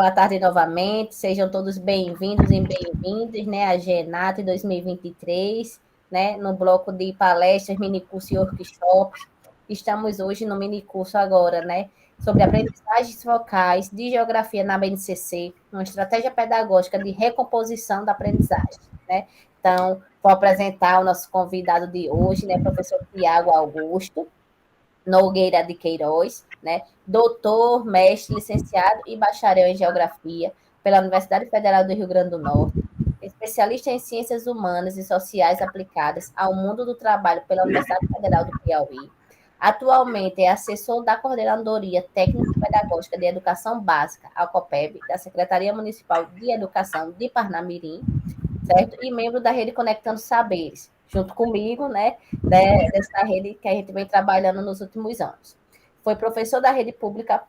boa tarde novamente. Sejam todos bem-vindos e bem-vindas, né, à GENAT 2023, né, no bloco de palestras, minicurso e workshops. Estamos hoje no minicurso agora, né, sobre aprendizagens focais de geografia na BNCC, uma estratégia pedagógica de recomposição da aprendizagem, né. Então, vou apresentar o nosso convidado de hoje, né, professor Tiago Augusto Nogueira de Queiroz, né? Doutor, mestre, licenciado e bacharel em Geografia pela Universidade Federal do Rio Grande do Norte, especialista em Ciências Humanas e Sociais aplicadas ao mundo do trabalho pela Universidade Federal do Piauí. Atualmente é assessor da Coordenadoria Técnico-Pedagógica de Educação Básica, a COPEB, da Secretaria Municipal de Educação de Parnamirim, certo? E membro da Rede Conectando Saberes, junto comigo, né, dessa rede que a gente vem trabalhando nos últimos anos. Foi professor da rede pública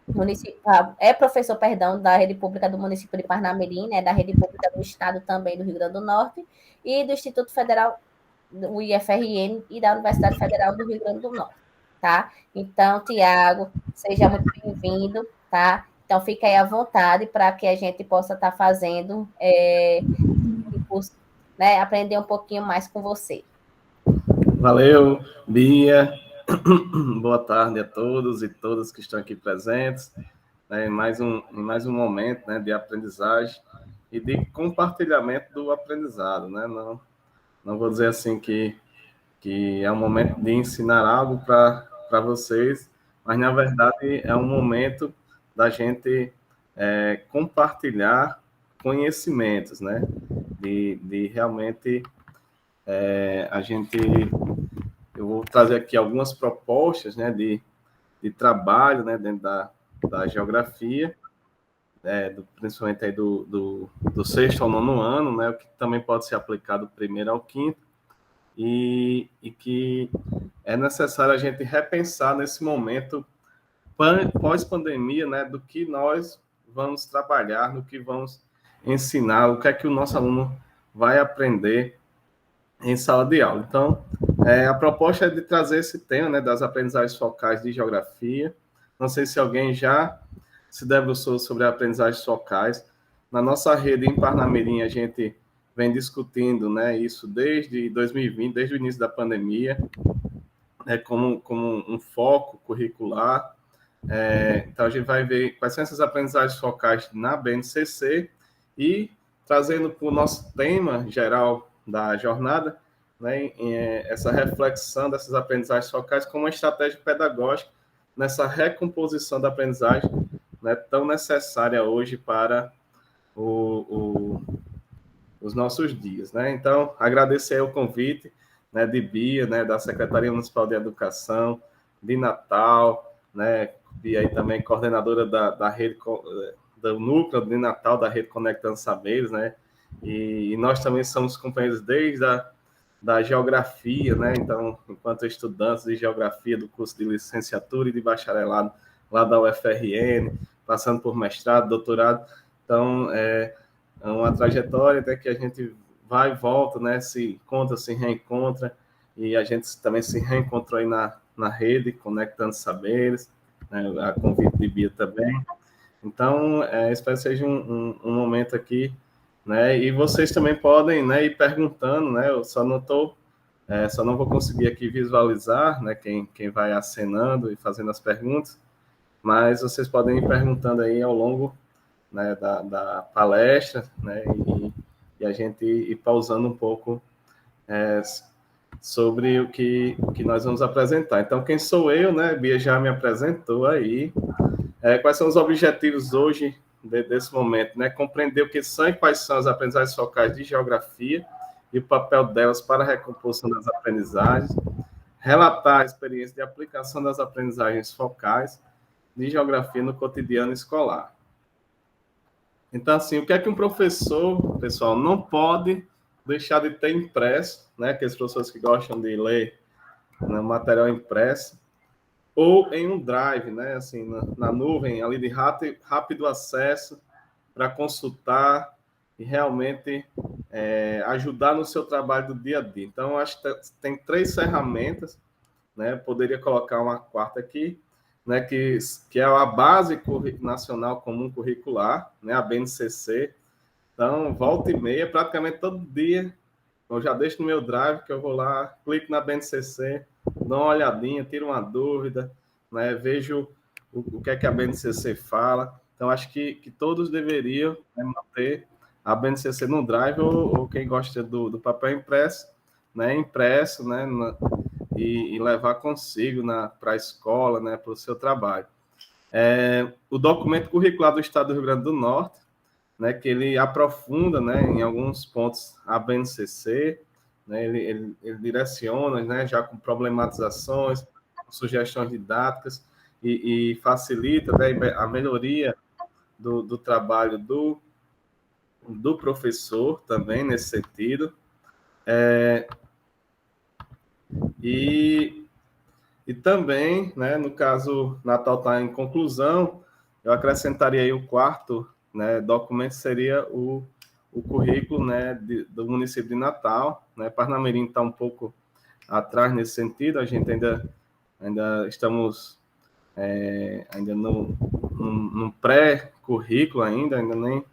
municipal, é professor, perdão, da rede pública do município de Parnamirim, né, da rede pública do estado também do Rio Grande do Norte, e do Instituto Federal, o IFRN, e da Universidade Federal do Rio Grande do Norte, tá? Então, Tiago, seja muito bem-vindo, tá? Então, fica aí à vontade para que a gente possa estar fazendo curso, né, aprender um pouquinho mais com você. Valeu, Bia. Boa tarde a todos e todas que estão aqui presentes, né, em mais um momento, né, de aprendizagem e de compartilhamento do aprendizado, né? Não vou dizer assim que é um momento de ensinar algo para vocês, mas na verdade é um momento da gente compartilhar conhecimentos, né? De realmente eu vou trazer aqui algumas propostas, né, de trabalho, né, dentro da geografia, principalmente aí do sexto ao nono ano, né, o que também pode ser aplicado do primeiro ao quinto, e que é necessário a gente repensar nesse momento pós-pandemia, né, do que nós vamos trabalhar, do que vamos ensinar, o que é que o nosso aluno vai aprender em sala de aula. Então, a proposta é de trazer esse tema, né, das aprendizagens focais de geografia. Não sei se alguém já se debruçou sobre aprendizagens focais. Na nossa rede em Parnamirim, a gente vem discutindo, né, isso desde 2020, desde o início da pandemia, como um foco curricular. Então, a gente vai ver quais são essas aprendizagens focais na BNCC e trazendo para o nosso tema geral da jornada, né, essa reflexão dessas aprendizagens focais como uma estratégia pedagógica nessa recomposição da aprendizagem, né, tão necessária hoje para os nossos dias, né? Então, agradecer o convite, né, de Bia, né, da Secretaria Municipal de Educação, de Natal, né, e aí também coordenadora da rede, do núcleo de Natal da Rede Conectando Saberes, né? E nós também somos companheiros desde da geografia, né? Então, enquanto estudantes de geografia do curso de licenciatura e de bacharelado lá da UFRN, passando por mestrado, doutorado. Então, é uma trajetória até que a gente vai e volta, né? Se encontra, se reencontra, e a gente também se reencontrou aí na rede, Conectando Saberes, né? A convite de Bia também. Então, espero que seja um momento aqui, né? E vocês também podem, né, ir perguntando, né? Eu só não vou conseguir aqui visualizar, né, quem vai acenando e fazendo as perguntas, mas vocês podem ir perguntando aí ao longo, né, da palestra, né, e a gente ir pausando um pouco sobre o que nós vamos apresentar. Então, quem sou eu, né? Bia já me apresentou aí. Quais são os objetivos hoje desse momento, né? Compreender o que são e quais são as aprendizagens focais de geografia e o papel delas para a recomposição das aprendizagens, relatar a experiência de aplicação das aprendizagens focais de geografia no cotidiano escolar. Então, assim, o que é que um professor, pessoal, não pode deixar de ter impresso, né? Aqueles professores que gostam de ler no material impresso, ou em um drive, né? Assim, na nuvem, ali de rápido acesso para consultar e realmente ajudar no seu trabalho do dia a dia. Então, acho que tem 3 ferramentas, né? Poderia colocar uma quarta aqui, né, que é a Base Nacional Comum Curricular, né, a BNCC. Então, volta e meia, praticamente todo dia, eu já deixo no meu drive, que eu vou lá, clico na BNCC, dou uma olhadinha, tiro uma dúvida, né, vejo o que é que a BNCC fala. Então, acho que todos deveriam, né, manter a BNCC no drive, ou quem gosta do papel impresso, né, e levar consigo para a escola, né, para o seu trabalho. O documento curricular do Estado do Rio Grande do Norte, né, que ele aprofunda, né, em alguns pontos a BNCC, né, ele direciona, né, já com problematizações, com sugestões didáticas, e facilita, né, a melhoria do trabalho do professor também, nesse sentido. E também, né, no caso, Natal está em conclusão, eu acrescentaria aí o quarto, né, documento, seria o currículo, né, do município de Natal, né. Parnamirim está um pouco atrás nesse sentido, a gente ainda estamos ainda no pré-currículo ainda nem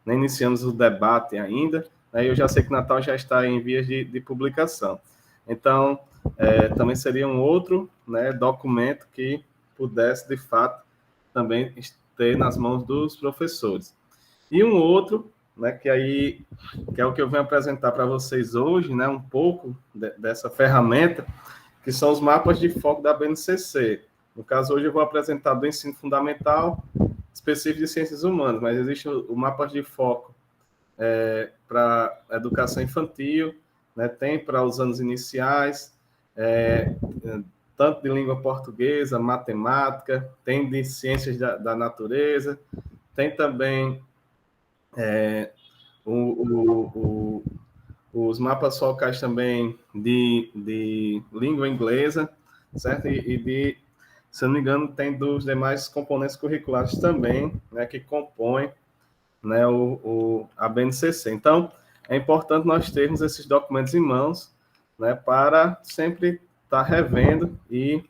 iniciamos o debate ainda, aí eu já sei que Natal já está em vias de publicação. Então, também seria um outro, né, documento que pudesse, de fato, também ter nas mãos dos professores. E um outro, né, que é o que eu venho apresentar para vocês hoje, né, um pouco dessa ferramenta, que são os mapas de foco da BNCC. No caso, hoje eu vou apresentar do ensino fundamental, específico de ciências humanas, mas existe o mapa de foco para educação infantil, né, tem para os anos iniciais, tanto de língua portuguesa, matemática, tem de ciências da natureza, tem também os mapas focais também de língua inglesa, certo? Se não me engano, tem dos demais componentes curriculares também, né, que compõem, né, a BNCC. Então, é importante nós termos esses documentos em mãos, né, para sempre estar revendo e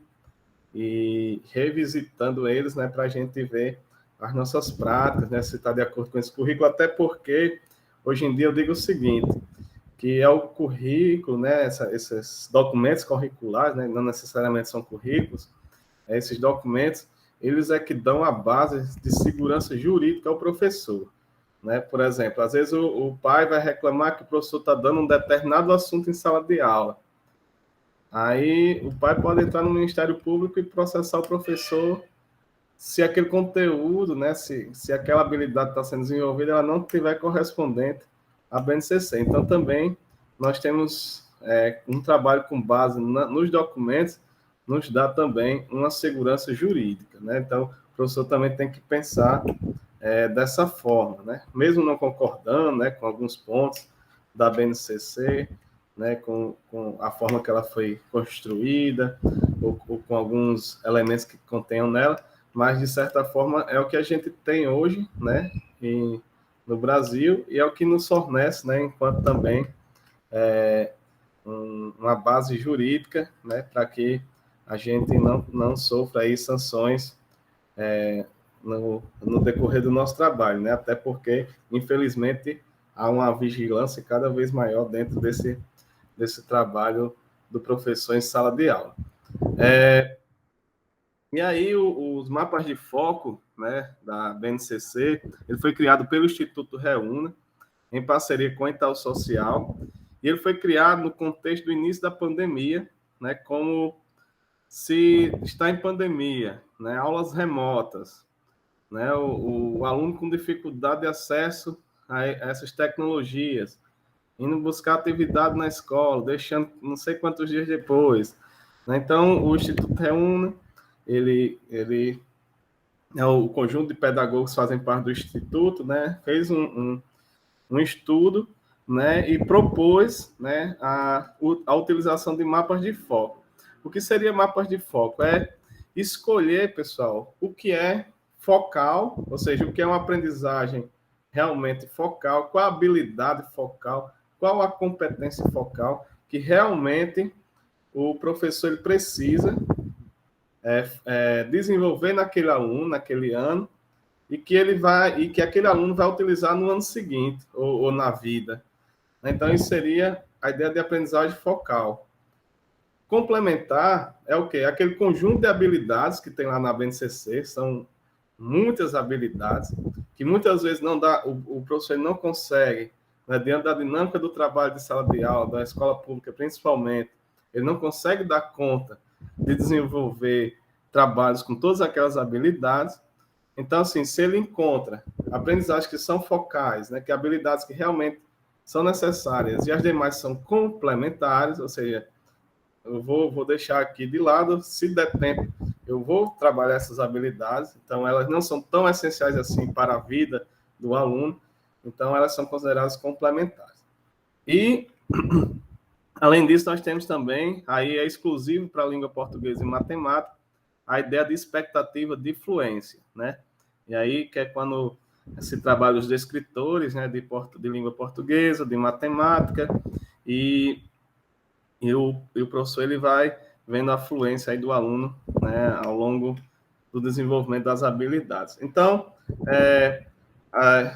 revisitando eles, né, para a gente ver as nossas práticas, né, se está de acordo com esse currículo, até porque, hoje em dia, eu digo o seguinte, que é o currículo, né, esses documentos curriculares, né, não necessariamente são currículos, esses documentos, eles é que dão a base de segurança jurídica ao professor. Né? Por exemplo, às vezes o pai vai reclamar que o professor está dando um determinado assunto em sala de aula. Aí o pai pode entrar no Ministério Público e processar o professor se aquele conteúdo, né, se aquela habilidade está sendo desenvolvida, ela não estiver correspondente à BNCC. Então, também, nós temos um trabalho com base nos documentos, nos dá também uma segurança jurídica. Né? Então, o professor também tem que pensar dessa forma, né? Mesmo não concordando, né, com alguns pontos da BNCC, né, com a forma que ela foi construída, ou com alguns elementos que contenham nela, mas, de certa forma, é o que a gente tem hoje, né, no Brasil, e é o que nos fornece, né, enquanto também uma base jurídica, né, para que a gente não sofra aí sanções no decorrer do nosso trabalho, né, até porque, infelizmente, há uma vigilância cada vez maior dentro desse trabalho do professor em sala de aula. E aí, os mapas de foco, né, da BNCC, ele foi criado pelo Instituto Reúna, em parceria com a Itaú Social, e ele foi criado no contexto do início da pandemia, né, como se está em pandemia, né, aulas remotas, né, o aluno com dificuldade de acesso a essas tecnologias, indo buscar atividade na escola, deixando não sei quantos dias depois. Né? Então, o Instituto Reúna, ele o conjunto de pedagogos que fazem parte do Instituto, né, fez um estudo, né, e propôs, né, a utilização de mapas de foco. O que seria mapas de foco? É escolher, pessoal, o que é focal, ou seja, o que é uma aprendizagem realmente focal, qual a habilidade focal, qual a competência focal que realmente o professor ele precisa desenvolver naquele aluno, naquele ano, e que aquele aluno vai utilizar no ano seguinte, ou na vida. Então, isso seria a ideia de aprendizagem focal. Complementar é o quê? Aquele conjunto de habilidades que tem lá na BNCC, são muitas habilidades, que muitas vezes não dá, o professor não consegue, né, diante da dinâmica do trabalho de sala de aula, da escola pública principalmente, ele não consegue dar conta de desenvolver trabalhos com todas aquelas habilidades. Então, assim, se ele encontra aprendizagens que são focais, né, que habilidades que realmente são necessárias e as demais são complementares, ou seja, eu vou deixar aqui de lado, se der tempo, eu vou trabalhar essas habilidades, então elas não são tão essenciais assim para a vida do aluno, então elas são consideradas complementares. E, além disso, nós temos também, aí é exclusivo para a língua portuguesa e matemática, a ideia de expectativa de fluência, né? E aí, que é quando se trabalha os descritores, né, de língua portuguesa, de matemática, e o professor ele vai vendo a fluência aí do aluno, né, ao longo do desenvolvimento das habilidades. Então,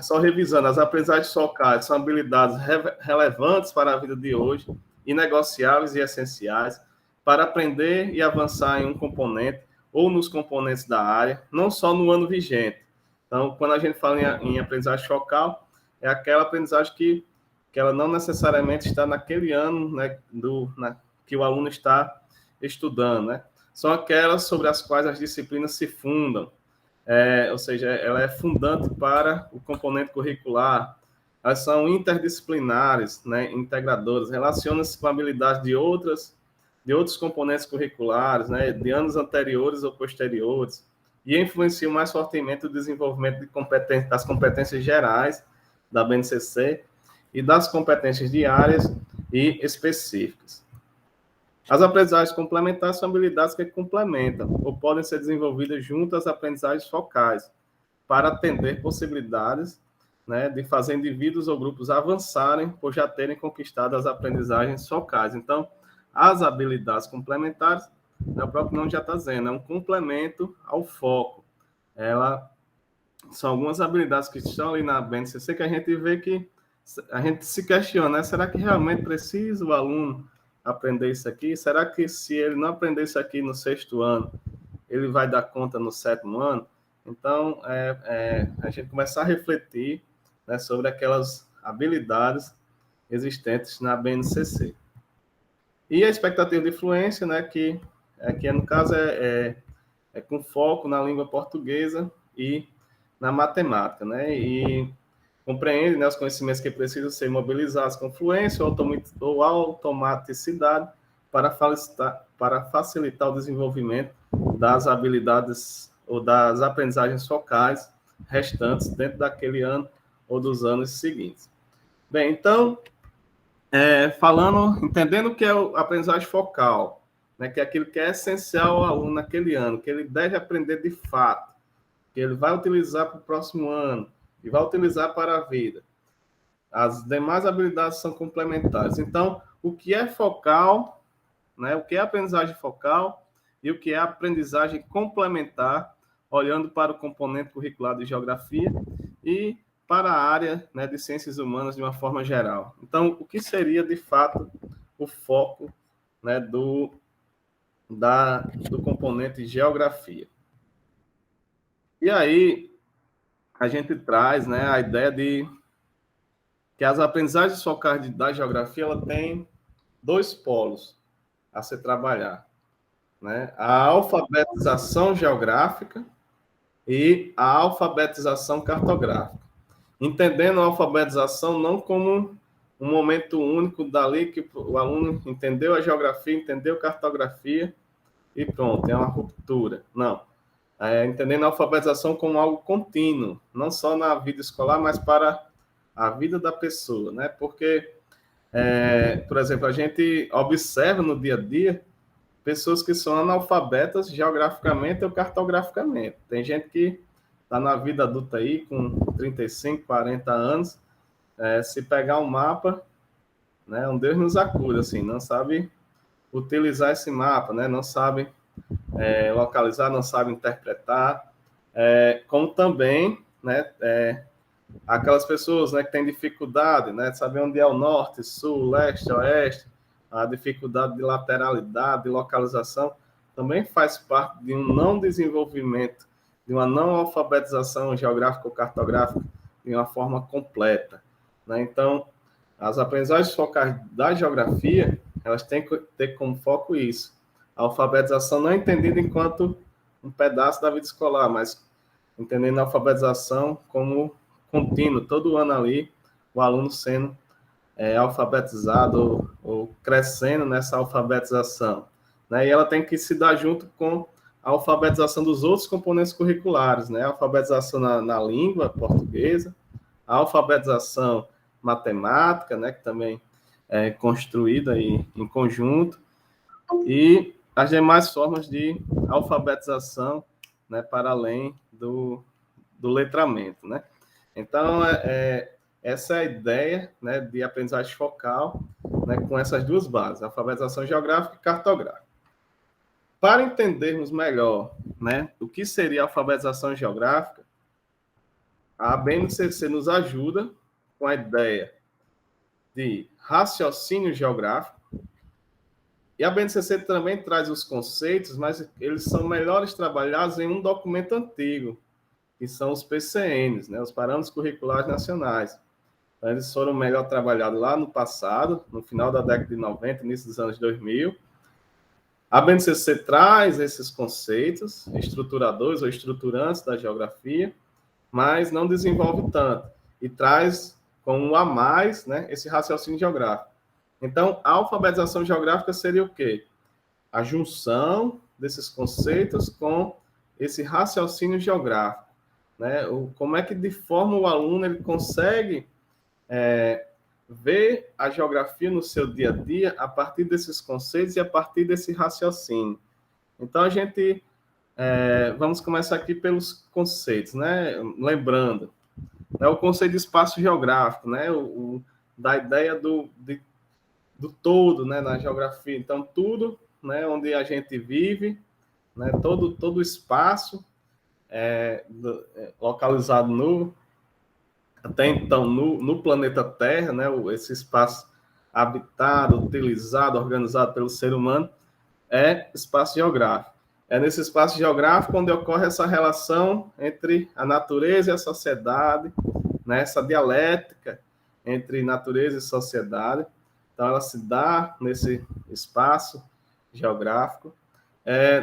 só revisando, as aprendizagens focais são habilidades relevantes para a vida de hoje, inegociáveis e essenciais, para aprender e avançar em um componente ou nos componentes da área, não só no ano vigente. Então, quando a gente fala em aprendizagem focal, é aquela aprendizagem que ela não necessariamente está naquele ano, né, que o aluno está estudando, né? São aquelas sobre as quais as disciplinas se fundam, ou seja, ela é fundante para o componente curricular, elas são interdisciplinares, né, integradoras, relacionam-se com habilidades de outros componentes curriculares, né, de anos anteriores ou posteriores, e influenciam mais fortemente o desenvolvimento das competências gerais da BNCC e das competências diárias e específicas. As aprendizagens complementares são habilidades que complementam ou podem ser desenvolvidas junto às aprendizagens focais para atender possibilidades, né, de fazer indivíduos ou grupos avançarem por já terem conquistado as aprendizagens focais. Então, as habilidades complementares, o próprio nome já está dizendo, é um complemento ao foco. São algumas habilidades que estão ali na BNCC que a gente vê que a gente se questiona, né? Será que realmente precisa o aluno aprender isso aqui? Será que se ele não aprender isso aqui no 6º ano, ele vai dar conta no 7º ano? Então, a gente começar a refletir, né, sobre aquelas habilidades existentes na BNCC. E a expectativa de fluência, né, que no caso é com foco na língua portuguesa e na matemática, né, e compreende, né, os conhecimentos que precisam ser mobilizados com fluência ou automaticidade para facilitar o desenvolvimento das habilidades ou das aprendizagens focais restantes dentro daquele ano ou dos anos seguintes. Bem, então, entendendo o que é a aprendizagem focal, né, que é aquilo que é essencial ao aluno naquele ano, que ele deve aprender de fato, que ele vai utilizar para o próximo ano, e vai utilizar para a vida. As demais habilidades são complementares. Então, o que é focal, né, o que é aprendizagem focal e o que é aprendizagem complementar, olhando para o componente curricular de geografia e para a área, né, de ciências humanas de uma forma geral. Então, o que seria, de fato, o foco, né, do componente geografia? E aí, a gente traz, né, a ideia de que as aprendizagens focais da geografia ela tem 2 polos a se trabalhar, né? A alfabetização geográfica e a alfabetização cartográfica. Entendendo a alfabetização não como um momento único dali que o aluno entendeu a geografia, entendeu a cartografia e pronto, é uma ruptura. Não. Entendendo a alfabetização como algo contínuo, não só na vida escolar, mas para a vida da pessoa, né? Porque, por exemplo, a gente observa no dia a dia pessoas que são analfabetas geograficamente ou cartograficamente. Tem gente que está na vida adulta aí com 35, 40 anos, se pegar um mapa, né, um Deus nos acuda, assim, não sabe utilizar esse mapa, né? Não sabe localizar, não sabe interpretar, como também, né, aquelas pessoas, né, que têm dificuldade, né, de saber onde é o norte, sul, leste, oeste, a dificuldade de lateralidade, de localização, também faz parte de um não desenvolvimento, de uma não alfabetização geográfico-cartográfica de uma forma completa, né? Então, as aprendizagens focais da geografia, elas têm que ter como foco isso. A alfabetização não é entendida enquanto um pedaço da vida escolar, mas entendendo a alfabetização como contínuo, todo ano ali, o aluno sendo alfabetizado ou crescendo nessa alfabetização, né? E ela tem que se dar junto com a alfabetização dos outros componentes curriculares, né? A alfabetização na língua portuguesa, a alfabetização matemática, né? Que também é construída aí em conjunto, e as demais formas de alfabetização, né? Para além do letramento, né? Então, essa é a ideia, né, de aprendizagem focal, né, com essas duas bases, alfabetização geográfica e cartográfica. Para entendermos melhor, né, o que seria a alfabetização geográfica, a BNCC nos ajuda com a ideia de raciocínio geográfico, e a BNCC também traz os conceitos, mas eles são melhores trabalhados em um documento antigo, que são os PCNs, né, os Parâmetros Curriculares Nacionais. Então, eles foram melhor trabalhados lá no passado, no final da década de 90, início dos anos 2000. A BNCC traz esses conceitos estruturadores ou estruturantes da geografia, mas não desenvolve tanto. E traz como um a mais, né, esse raciocínio geográfico. Então, a alfabetização geográfica seria o quê? A junção desses conceitos com esse raciocínio geográfico, né? Como é que, de forma, o aluno ele consegue ver a geografia no seu dia a dia a partir desses conceitos e a partir desse raciocínio. Então, a gente vamos começar aqui pelos conceitos, né? Lembrando, né, o conceito de espaço geográfico, né? Da ideia do todo, né? Na geografia. Então, tudo, né? Onde a gente vive, né? Todo espaço localizado até então no planeta Terra, né, esse espaço habitado, utilizado, organizado pelo ser humano, é espaço geográfico. É nesse espaço geográfico onde ocorre essa relação entre a natureza e a sociedade, né, essa dialética entre natureza e sociedade. Então, ela se dá nesse espaço geográfico.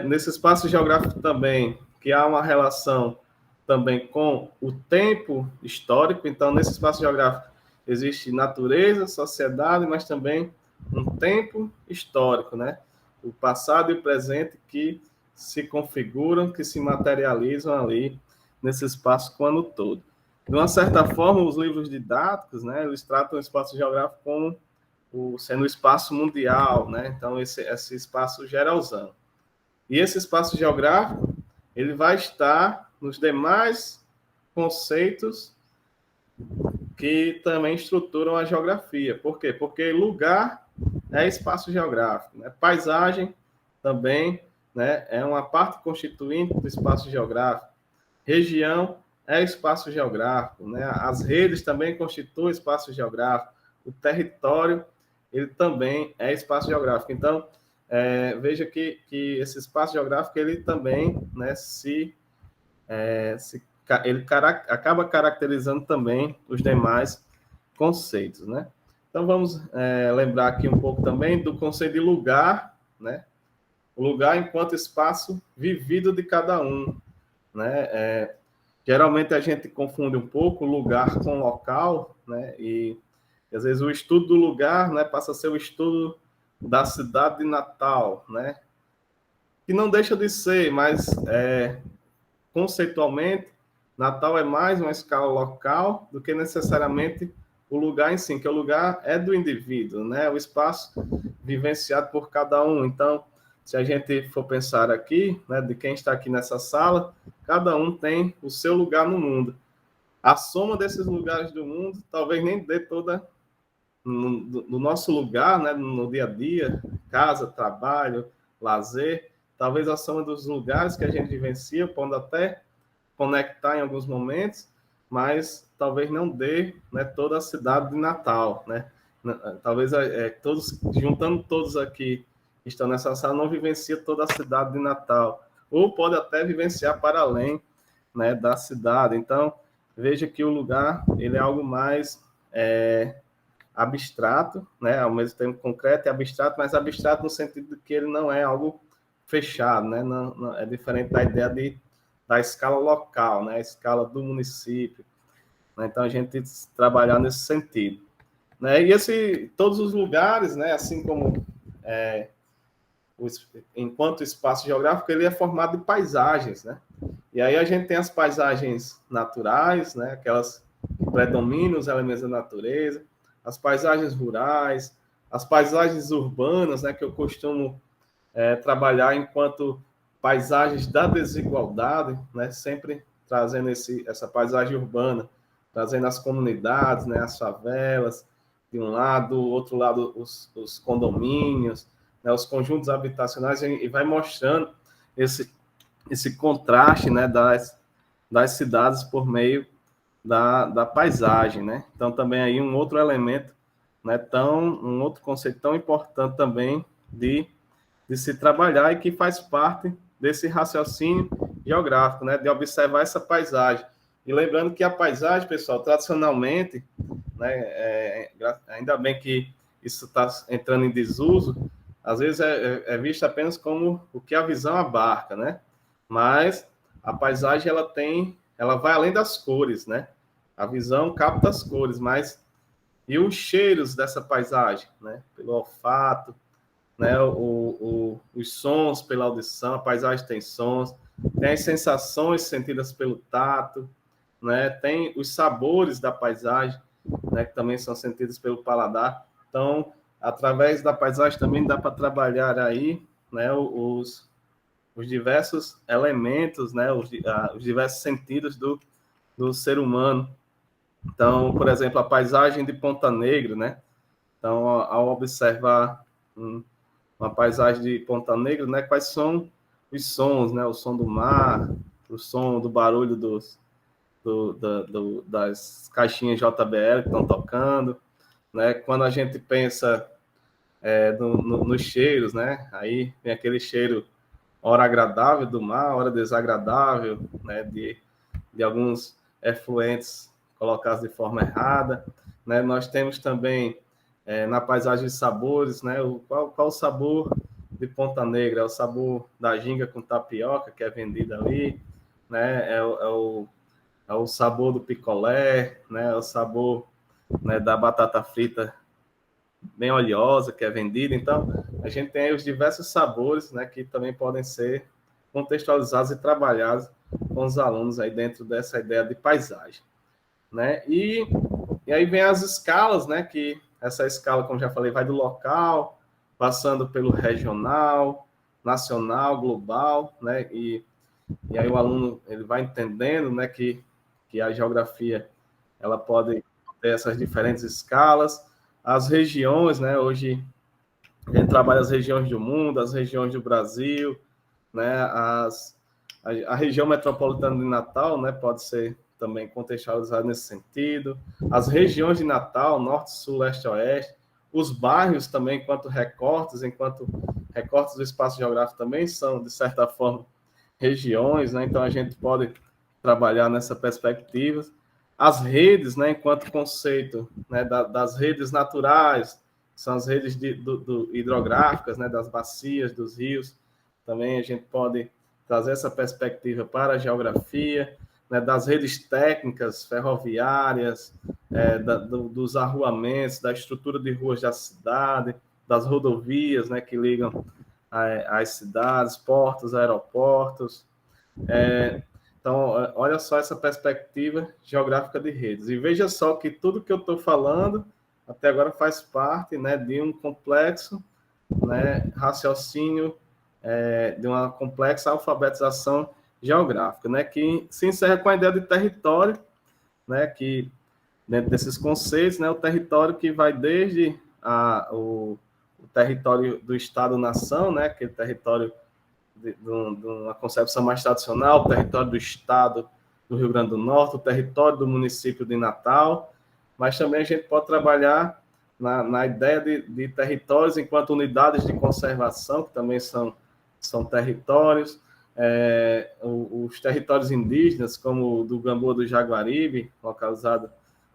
Nesse espaço geográfico também, que há uma relação também com o tempo histórico. Então, nesse espaço geográfico existe natureza, sociedade, mas também um tempo histórico, né? O passado e o presente que se configuram, que se materializam ali nesse espaço com o ano todo. De uma certa forma, os livros didáticos, né, eles tratam o espaço geográfico como sendo o espaço mundial, né? Então, esse espaço geralzão. E esse espaço geográfico, ele vai estar nos demais conceitos que também estruturam a geografia. Por quê? Porque lugar é espaço geográfico, né? Paisagem também, né, é uma parte constituinte do espaço geográfico. Região é espaço geográfico, né? As redes também constituem espaço geográfico. O território, ele também é espaço geográfico. Então, veja que esse espaço geográfico, ele também, né, ele acaba caracterizando também os demais conceitos, né? Então, vamos lembrar aqui um pouco também do conceito de lugar, né? O lugar enquanto espaço vivido de cada um, né? Geralmente a gente confunde um pouco lugar com local, né? E às vezes o estudo do lugar, né, passa a ser o estudo da cidade de Natal, né? Que não deixa de ser, mas conceitualmente, Natal é mais uma escala local do que necessariamente o lugar em si, que o lugar é do indivíduo, né? O espaço vivenciado por cada um. Então, se a gente for pensar aqui, né, de quem está aqui nessa sala, cada um tem o seu lugar no mundo. A soma desses lugares do mundo talvez nem dê toda no nosso lugar, né, no dia a dia, casa, trabalho, lazer, talvez a soma dos lugares que a gente vivencia, pode até conectar em alguns momentos, mas talvez não dê, né, toda a cidade de Natal, né? Talvez todos, juntando todos aqui que estão nessa sala, não vivencia toda a cidade de Natal, ou pode até vivenciar para além, né, da cidade. Então, veja que o lugar ele é algo mais abstrato, né, ao mesmo tempo concreto e abstrato, mas abstrato no sentido de que ele não é algo fechado, né? Não, é diferente da ideia da escala local, né? A escala do município. Né? Então, a gente trabalhar nesse sentido. Né? E todos os lugares, né? Assim como enquanto espaço geográfico, ele é formado de paisagens, né? E aí a gente tem as paisagens naturais, né? Aquelas que predominam os elementos da natureza, as paisagens rurais, as paisagens urbanas, né? Que eu costumo trabalhar enquanto paisagens da desigualdade, né? Sempre trazendo essa paisagem urbana, trazendo as comunidades, né? As favelas, de um lado, do outro lado, os condomínios, né? Os conjuntos habitacionais, e vai mostrando esse contraste, né? Das cidades por meio da paisagem, né? Então, também aí um outro elemento, né? Um outro conceito tão importante também de se trabalhar e que faz parte desse raciocínio geográfico, né, de observar essa paisagem. E lembrando que a paisagem, pessoal, tradicionalmente, né, ainda bem que isso está entrando em desuso, às vezes é visto apenas como o que a visão abarca, né? Mas a paisagem ela vai além das cores, né? A visão capta as cores, mas e os cheiros dessa paisagem, né? Pelo olfato, né, os sons pela audição, a paisagem tem sons, tem as sensações sentidas pelo tato, né, tem os sabores da paisagem, né, que também são sentidos pelo paladar. Então, através da paisagem também dá para trabalhar aí, né, os diversos elementos, né, os diversos sentidos do ser humano. Então, por exemplo, a paisagem de Ponta Negra, né? Então, ao observar uma paisagem de Ponta Negra, né? Quais são os sons, né? O som do mar, o som do barulho das caixinhas JBL que estão tocando, né? Quando a gente pensa nos cheiros, né? Aí vem aquele cheiro, hora agradável do mar, hora desagradável, né? De alguns efluentes colocados de forma errada, né? Nós temos também na paisagem de sabores, né? Qual o sabor de Ponta Negra? É o sabor da ginga com tapioca que é vendida ali, né? É o sabor do picolé, né? É o sabor, né, da batata frita bem oleosa que é vendida. Então, a gente tem aí os diversos sabores, né? Que também podem ser contextualizados e trabalhados com os alunos aí dentro dessa ideia de paisagem, né? E aí vem as escalas, né? Que essa escala, como já falei, vai do local, passando pelo regional, nacional, global, né? E aí o aluno ele vai entendendo, né? Que a geografia ela pode ter essas diferentes escalas, as regiões, né? Hoje a gente trabalha as regiões do mundo, as regiões do Brasil, né? A região metropolitana de Natal, né? Pode ser também contextualizado nesse sentido. As regiões de Natal, norte, sul, leste, oeste, os bairros também, enquanto recortes do espaço geográfico também são, de certa forma, regiões, né? Então a gente pode trabalhar nessa perspectiva. As redes, né, enquanto conceito, né, das redes naturais, são as redes hidrográficas, né, das bacias, dos rios, também a gente pode trazer essa perspectiva para a geografia, né, das redes técnicas ferroviárias, dos arruamentos, da estrutura de ruas da cidade, das rodovias, né, que ligam as cidades, portos, aeroportos. Então, olha só essa perspectiva geográfica de redes. E veja só que tudo que eu estou falando até agora faz parte, né, de um complexo, né, raciocínio, de uma complexa alfabetização geográfica, né, que se encerra com a ideia de território, né, que dentro desses conceitos, né, o território que vai desde o território do Estado-nação, né, aquele território de uma concepção mais tradicional, o território do Estado do Rio Grande do Norte, o território do município de Natal, mas também a gente pode trabalhar na ideia de territórios enquanto unidades de conservação, que também são territórios, os territórios indígenas, como o do Gamboa do Jaguaribe, localizado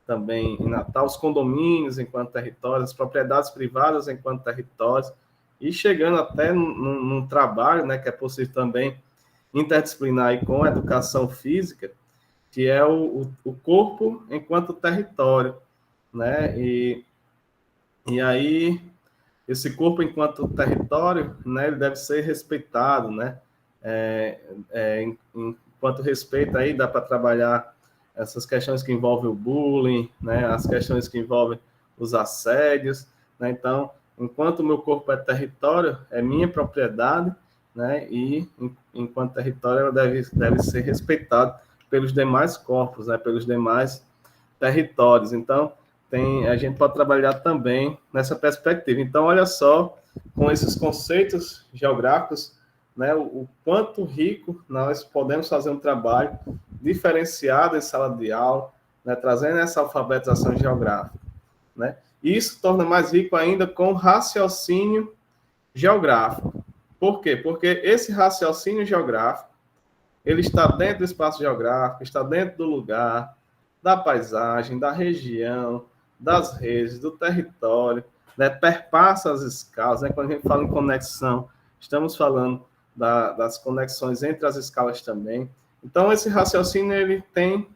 também em Natal, os condomínios enquanto territórios, as propriedades privadas enquanto territórios, e chegando até num trabalho, né, que é possível também interdisciplinar aí com a educação física, que é o corpo enquanto território, né, e aí esse corpo enquanto território, né, ele deve ser respeitado, né, enquanto respeito aí dá para trabalhar essas questões que envolvem o bullying, né, as questões que envolvem os assédios, né, então, enquanto o meu corpo é território, é minha propriedade, né, e enquanto território ela deve ser respeitado pelos demais corpos, né, pelos demais territórios. Então, a gente pode trabalhar também nessa perspectiva. Então, olha só, com esses conceitos geográficos, né, o quanto rico nós podemos fazer um trabalho diferenciado em sala de aula, né, trazendo essa alfabetização geográfica, né? E isso torna mais rico ainda com raciocínio geográfico. Por quê? Porque esse raciocínio geográfico, ele está dentro do espaço geográfico, está dentro do lugar, da paisagem, da região, das redes, do território, né? Perpassa as escalas, né? Quando a gente fala em conexão, estamos falando das conexões entre as escalas também. Então, esse raciocínio ele tem,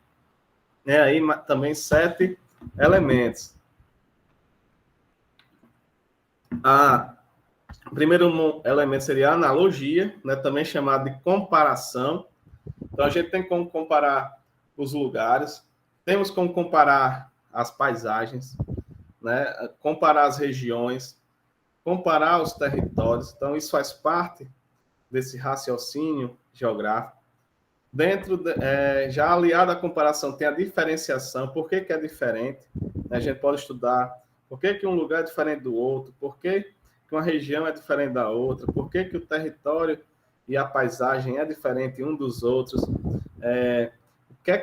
né, aí também 7 elementos. O primeiro elemento seria a analogia, né, também chamado de comparação. Então, a gente tem como comparar os lugares, temos como comparar as paisagens, né, comparar as regiões, comparar os territórios. Então, isso faz parte desse raciocínio geográfico. Já aliado à comparação, tem a diferenciação. Por que é diferente? A gente pode estudar por que um lugar é diferente do outro, por que uma região é diferente da outra, por que o território e a paisagem é diferente um dos outros,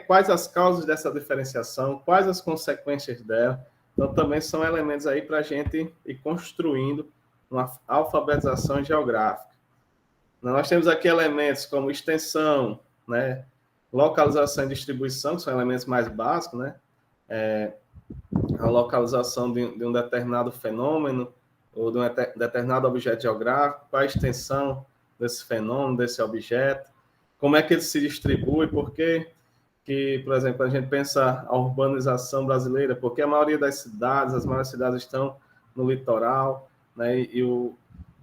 quais as causas dessa diferenciação, quais as consequências dela. Então, também são elementos aí para a gente ir construindo uma alfabetização geográfica. Nós temos aqui elementos como extensão, né, localização e distribuição, que são elementos mais básicos, né? A localização de um determinado fenômeno ou de um determinado objeto geográfico, qual a extensão desse fenômeno, desse objeto, como é que ele se distribui, por que, por exemplo, a gente pensa a urbanização brasileira, porque a maioria das cidades, as maiores cidades estão no litoral, né, e o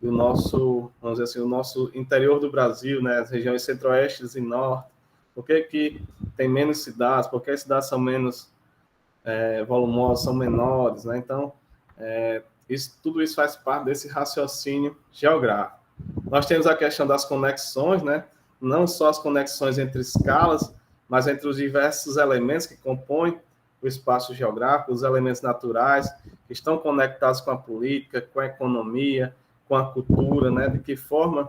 nosso, vamos dizer assim, o nosso interior do Brasil, né, as regiões centro-oeste e norte, por que tem menos cidades, porque as cidades são menos volumosas, são menores, né? Então, tudo isso faz parte desse raciocínio geográfico. Nós temos a questão das conexões, né? Não só as conexões entre escalas, mas entre os diversos elementos que compõem o espaço geográfico, os elementos naturais, que estão conectados com a política, com a economia, com a cultura, né? De que forma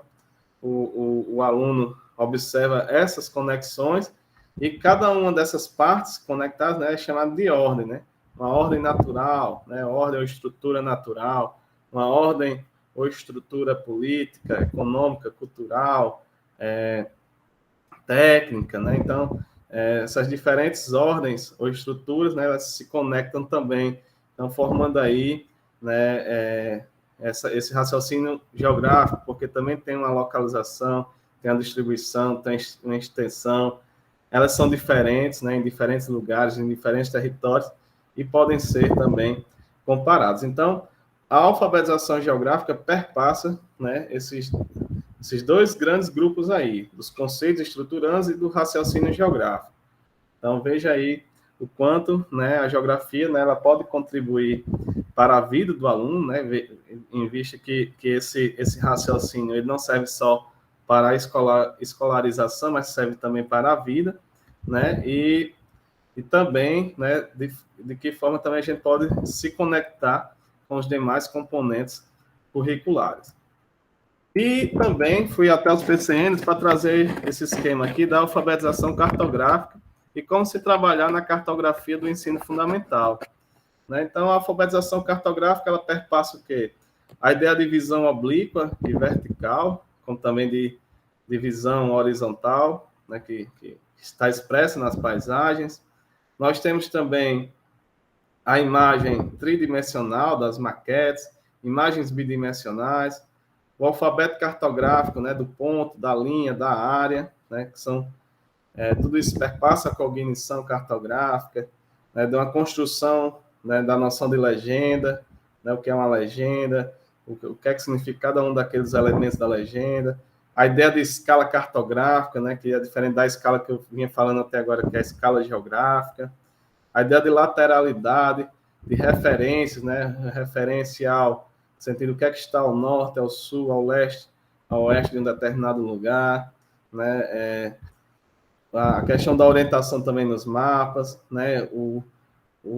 o aluno observa essas conexões, e cada uma dessas partes conectadas, né, é chamada de ordem, né? Uma ordem natural, né? Ordem ou estrutura natural, uma ordem ou estrutura política, econômica, cultural, técnica, né? Então, essas diferentes ordens ou estruturas, né, elas se conectam também, então formando aí, né, esse raciocínio geográfico, porque também tem uma localização, tem a distribuição, tem uma extensão, elas são diferentes, né, em diferentes lugares, em diferentes territórios, e podem ser também comparadas. Então, a alfabetização geográfica perpassa, né, esses dois grandes grupos aí, dos conceitos estruturantes e do raciocínio geográfico. Então, veja aí o quanto, né, a geografia, né, ela pode contribuir para a vida do aluno, né, em vista que esse raciocínio ele não serve só para a escolarização, mas serve também para a vida, né, e também, né, de que forma também a gente pode se conectar com os demais componentes curriculares. E também fui até os PCNs para trazer esse esquema aqui da alfabetização cartográfica e como se trabalhar na cartografia do ensino fundamental. Né? Então, a alfabetização cartográfica, ela perpassa o quê? A ideia de visão oblíqua e vertical, como também de visão horizontal, né? que está expressa nas paisagens. Nós temos também a imagem tridimensional das maquetes, imagens bidimensionais, o alfabeto cartográfico, né, do ponto, da linha, da área, né, que são tudo isso perpassa a cognição cartográfica, né, de uma construção, né, da noção de legenda, né, o que é uma legenda, o que é que significa cada um daqueles elementos da legenda, a ideia de escala cartográfica, né, que é diferente da escala que eu vinha falando até agora, que é a escala geográfica, a ideia de lateralidade, de referências, né, referencial, no sentido o que é que está ao norte, ao sul, ao leste, ao oeste de um determinado lugar, né, a questão da orientação também nos mapas, né,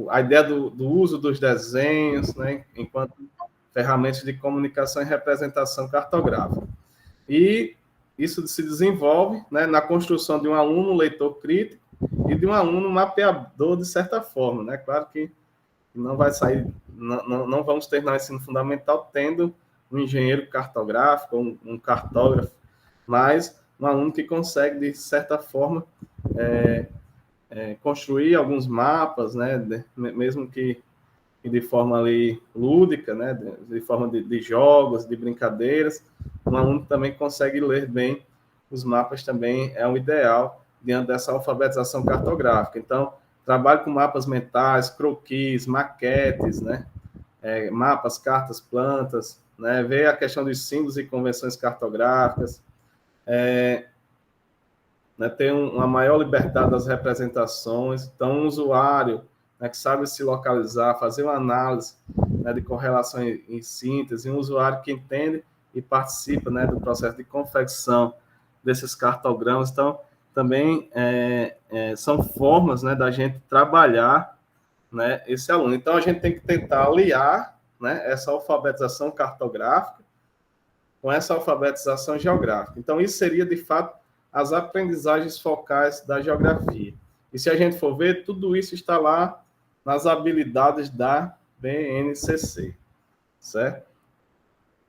a ideia do uso dos desenhos, né, enquanto ferramentas de comunicação e representação cartográfica. E isso se desenvolve, né, na construção de um aluno leitor crítico e de um aluno mapeador, de certa forma, né? Claro que não vai sair, não vamos terminar o ensino fundamental tendo um engenheiro cartográfico, um cartógrafo, mas um aluno que consegue, de certa forma, construir alguns mapas, né? Mesmo que de forma ali lúdica, né? De forma de jogos, de brincadeiras, um aluno também consegue ler bem os mapas, também é o ideal diante dessa alfabetização cartográfica. Então, trabalho com mapas mentais, croquis, maquetes, né? Mapas, cartas, plantas, né? Ver a questão dos símbolos e convenções cartográficas, né? Ter uma maior liberdade das representações. Então, um usuário, né, que sabe se localizar, fazer uma análise, né, de correlação em síntese, um usuário que entende e participa, né, do processo de confecção desses cartogramas. Então, também são formas, né, da gente trabalhar, né, esse aluno. Então, a gente tem que tentar aliar, né, essa alfabetização cartográfica com essa alfabetização geográfica. Então, isso seria, de fato, as aprendizagens focais da geografia. E se a gente for ver, tudo isso está lá nas habilidades da BNCC, certo?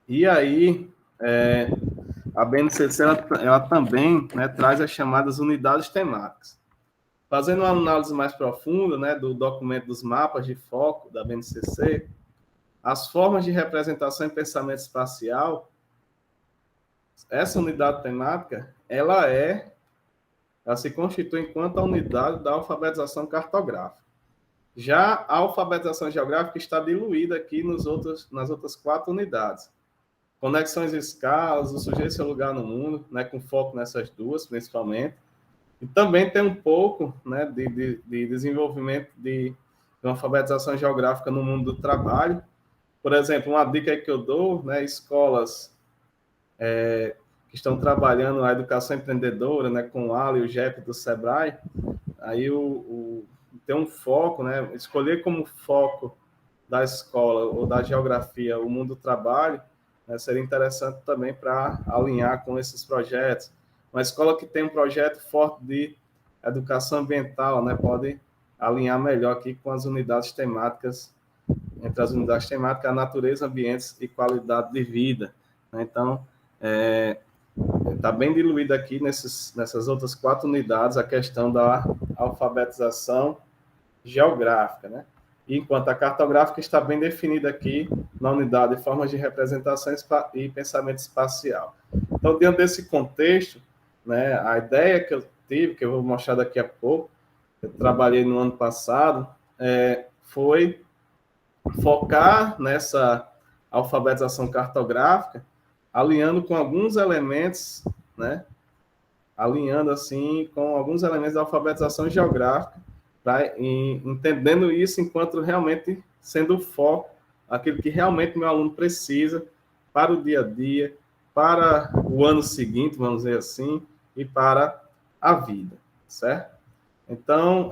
E aí, a BNCC, ela também, né, traz as chamadas unidades temáticas. Fazendo uma análise mais profunda, né, do documento dos mapas de foco da BNCC, as formas de representação em pensamento espacial, essa unidade temática, ela se constitui enquanto a unidade da alfabetização cartográfica. Já a alfabetização geográfica está diluída aqui nas outras 4 unidades. Conexões e escalas, o sujeito e seu lugar no mundo, né, com foco nessas 2, principalmente. E também tem um pouco, né, de desenvolvimento de uma alfabetização geográfica no mundo do trabalho. Por exemplo, uma dica aí que eu dou, né, escolas que estão trabalhando a educação empreendedora, né, com o ALA e o GEP do SEBRAE, aí tem um foco, né, escolher como foco da escola ou da geografia o mundo do trabalho, né, seria interessante também para alinhar com esses projetos. Uma escola que tem um projeto forte de educação ambiental, né, pode alinhar melhor aqui com as unidades temáticas, entre as unidades temáticas, a natureza, ambientes e qualidade de vida. Né? Então, está bem diluída aqui nessas outras 4 unidades a questão da alfabetização geográfica, né? Enquanto a cartográfica está bem definida aqui na unidade de formas de representação e pensamento espacial. Então, diante desse contexto, né, a ideia que eu tive, que eu vou mostrar daqui a pouco, eu trabalhei no ano passado, foi focar nessa alfabetização cartográfica, alinhando com alguns elementos, né, alinhando assim com alguns elementos da alfabetização geográfica, entendendo isso enquanto realmente sendo o foco, aquilo que realmente meu aluno precisa para o dia a dia, para o ano seguinte, vamos dizer assim, e para a vida, certo? Então,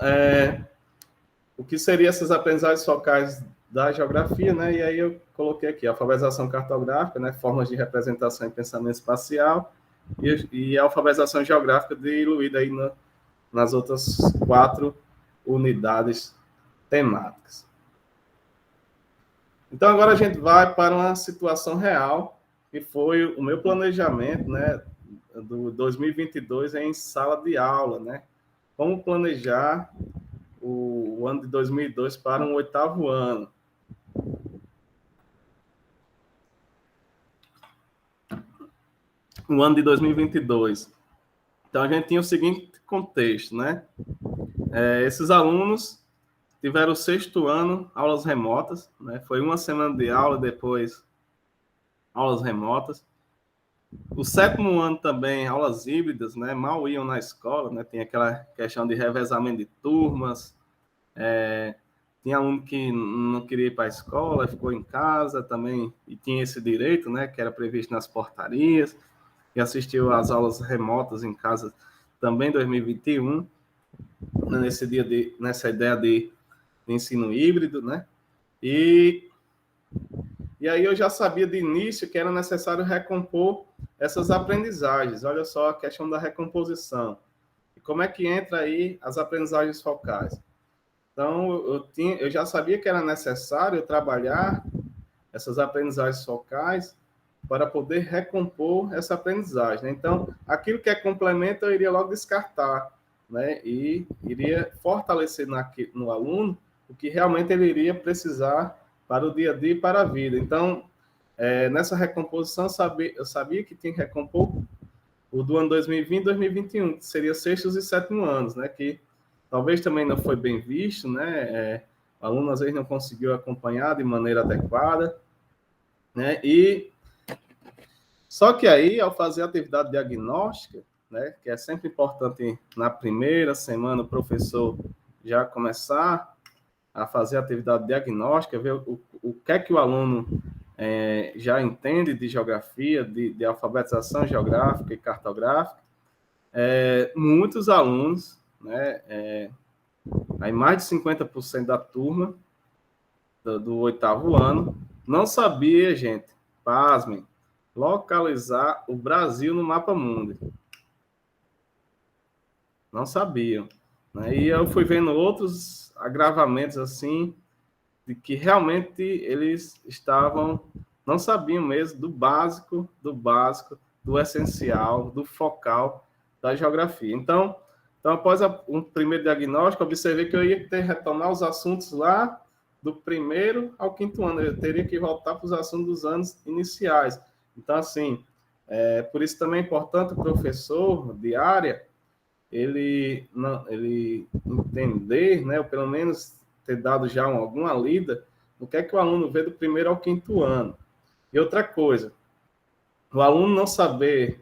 o que seriam essas aprendizagens focais da geografia, né? E aí eu coloquei aqui alfabetização cartográfica, né? Formas de representação e pensamento espacial, e a alfabetização geográfica diluída aí nas outras 4 unidades temáticas. Então, agora a gente vai para uma situação real, que foi o meu planejamento, né, do 2022 em sala de aula, né? Como planejar o ano de 2002 para um 8º ano. O ano de 2022. Então, a gente tinha o seguinte contexto, né? Esses alunos tiveram o 6º ano, aulas remotas, né? Foi uma semana de aula, depois aulas remotas. O 7º ano também, aulas híbridas, né? Mal iam na escola, né? Tem aquela questão de revezamento de turmas. Tinha aluno que não queria ir para a escola, ficou em casa também, e tinha esse direito, né? Que era previsto nas portarias, e assistiu às aulas remotas em casa também em 2021, nessa ideia de ensino híbrido, né? E aí eu já sabia de início que era necessário recompor essas aprendizagens. Olha só a questão da recomposição. E como é que entra aí as aprendizagens focais? Então, eu já sabia que era necessário trabalhar essas aprendizagens focais para poder recompor essa aprendizagem, né? Então, aquilo que é complemento, eu iria logo descartar, né? E iria fortalecer no aluno o que realmente ele iria precisar para o dia a dia e para a vida. Então, nessa recomposição, eu sabia que tinha que recompor o do ano 2020 e 2021, que seria 6º e 7º anos, né? Que talvez também não foi bem visto, né? O aluno às vezes não conseguiu acompanhar de maneira adequada, né? E só que aí, ao fazer a atividade diagnóstica, né, que é sempre importante na primeira semana o professor já começar a fazer a atividade diagnóstica, ver o que é que o aluno já entende de geografia, de alfabetização geográfica e cartográfica. Muitos alunos, né, aí mais de 50% da turma do 8º ano, não sabia, gente, pasmem, localizar o Brasil no mapa mundi. Não sabiam, né? E eu fui vendo outros agravamentos assim, de que realmente eles não sabiam mesmo do essencial, do focal da geografia. Então após um primeiro diagnóstico, observei que eu ia ter que retomar os assuntos lá do 1º ao 5º ano. Eu teria que voltar para os assuntos dos anos iniciais. Então, assim, por isso também é importante o professor de área, ele entender, né, ou pelo menos ter dado já alguma lida no que é que o aluno vê do 1º ao 5º ano. E outra coisa, o aluno não saber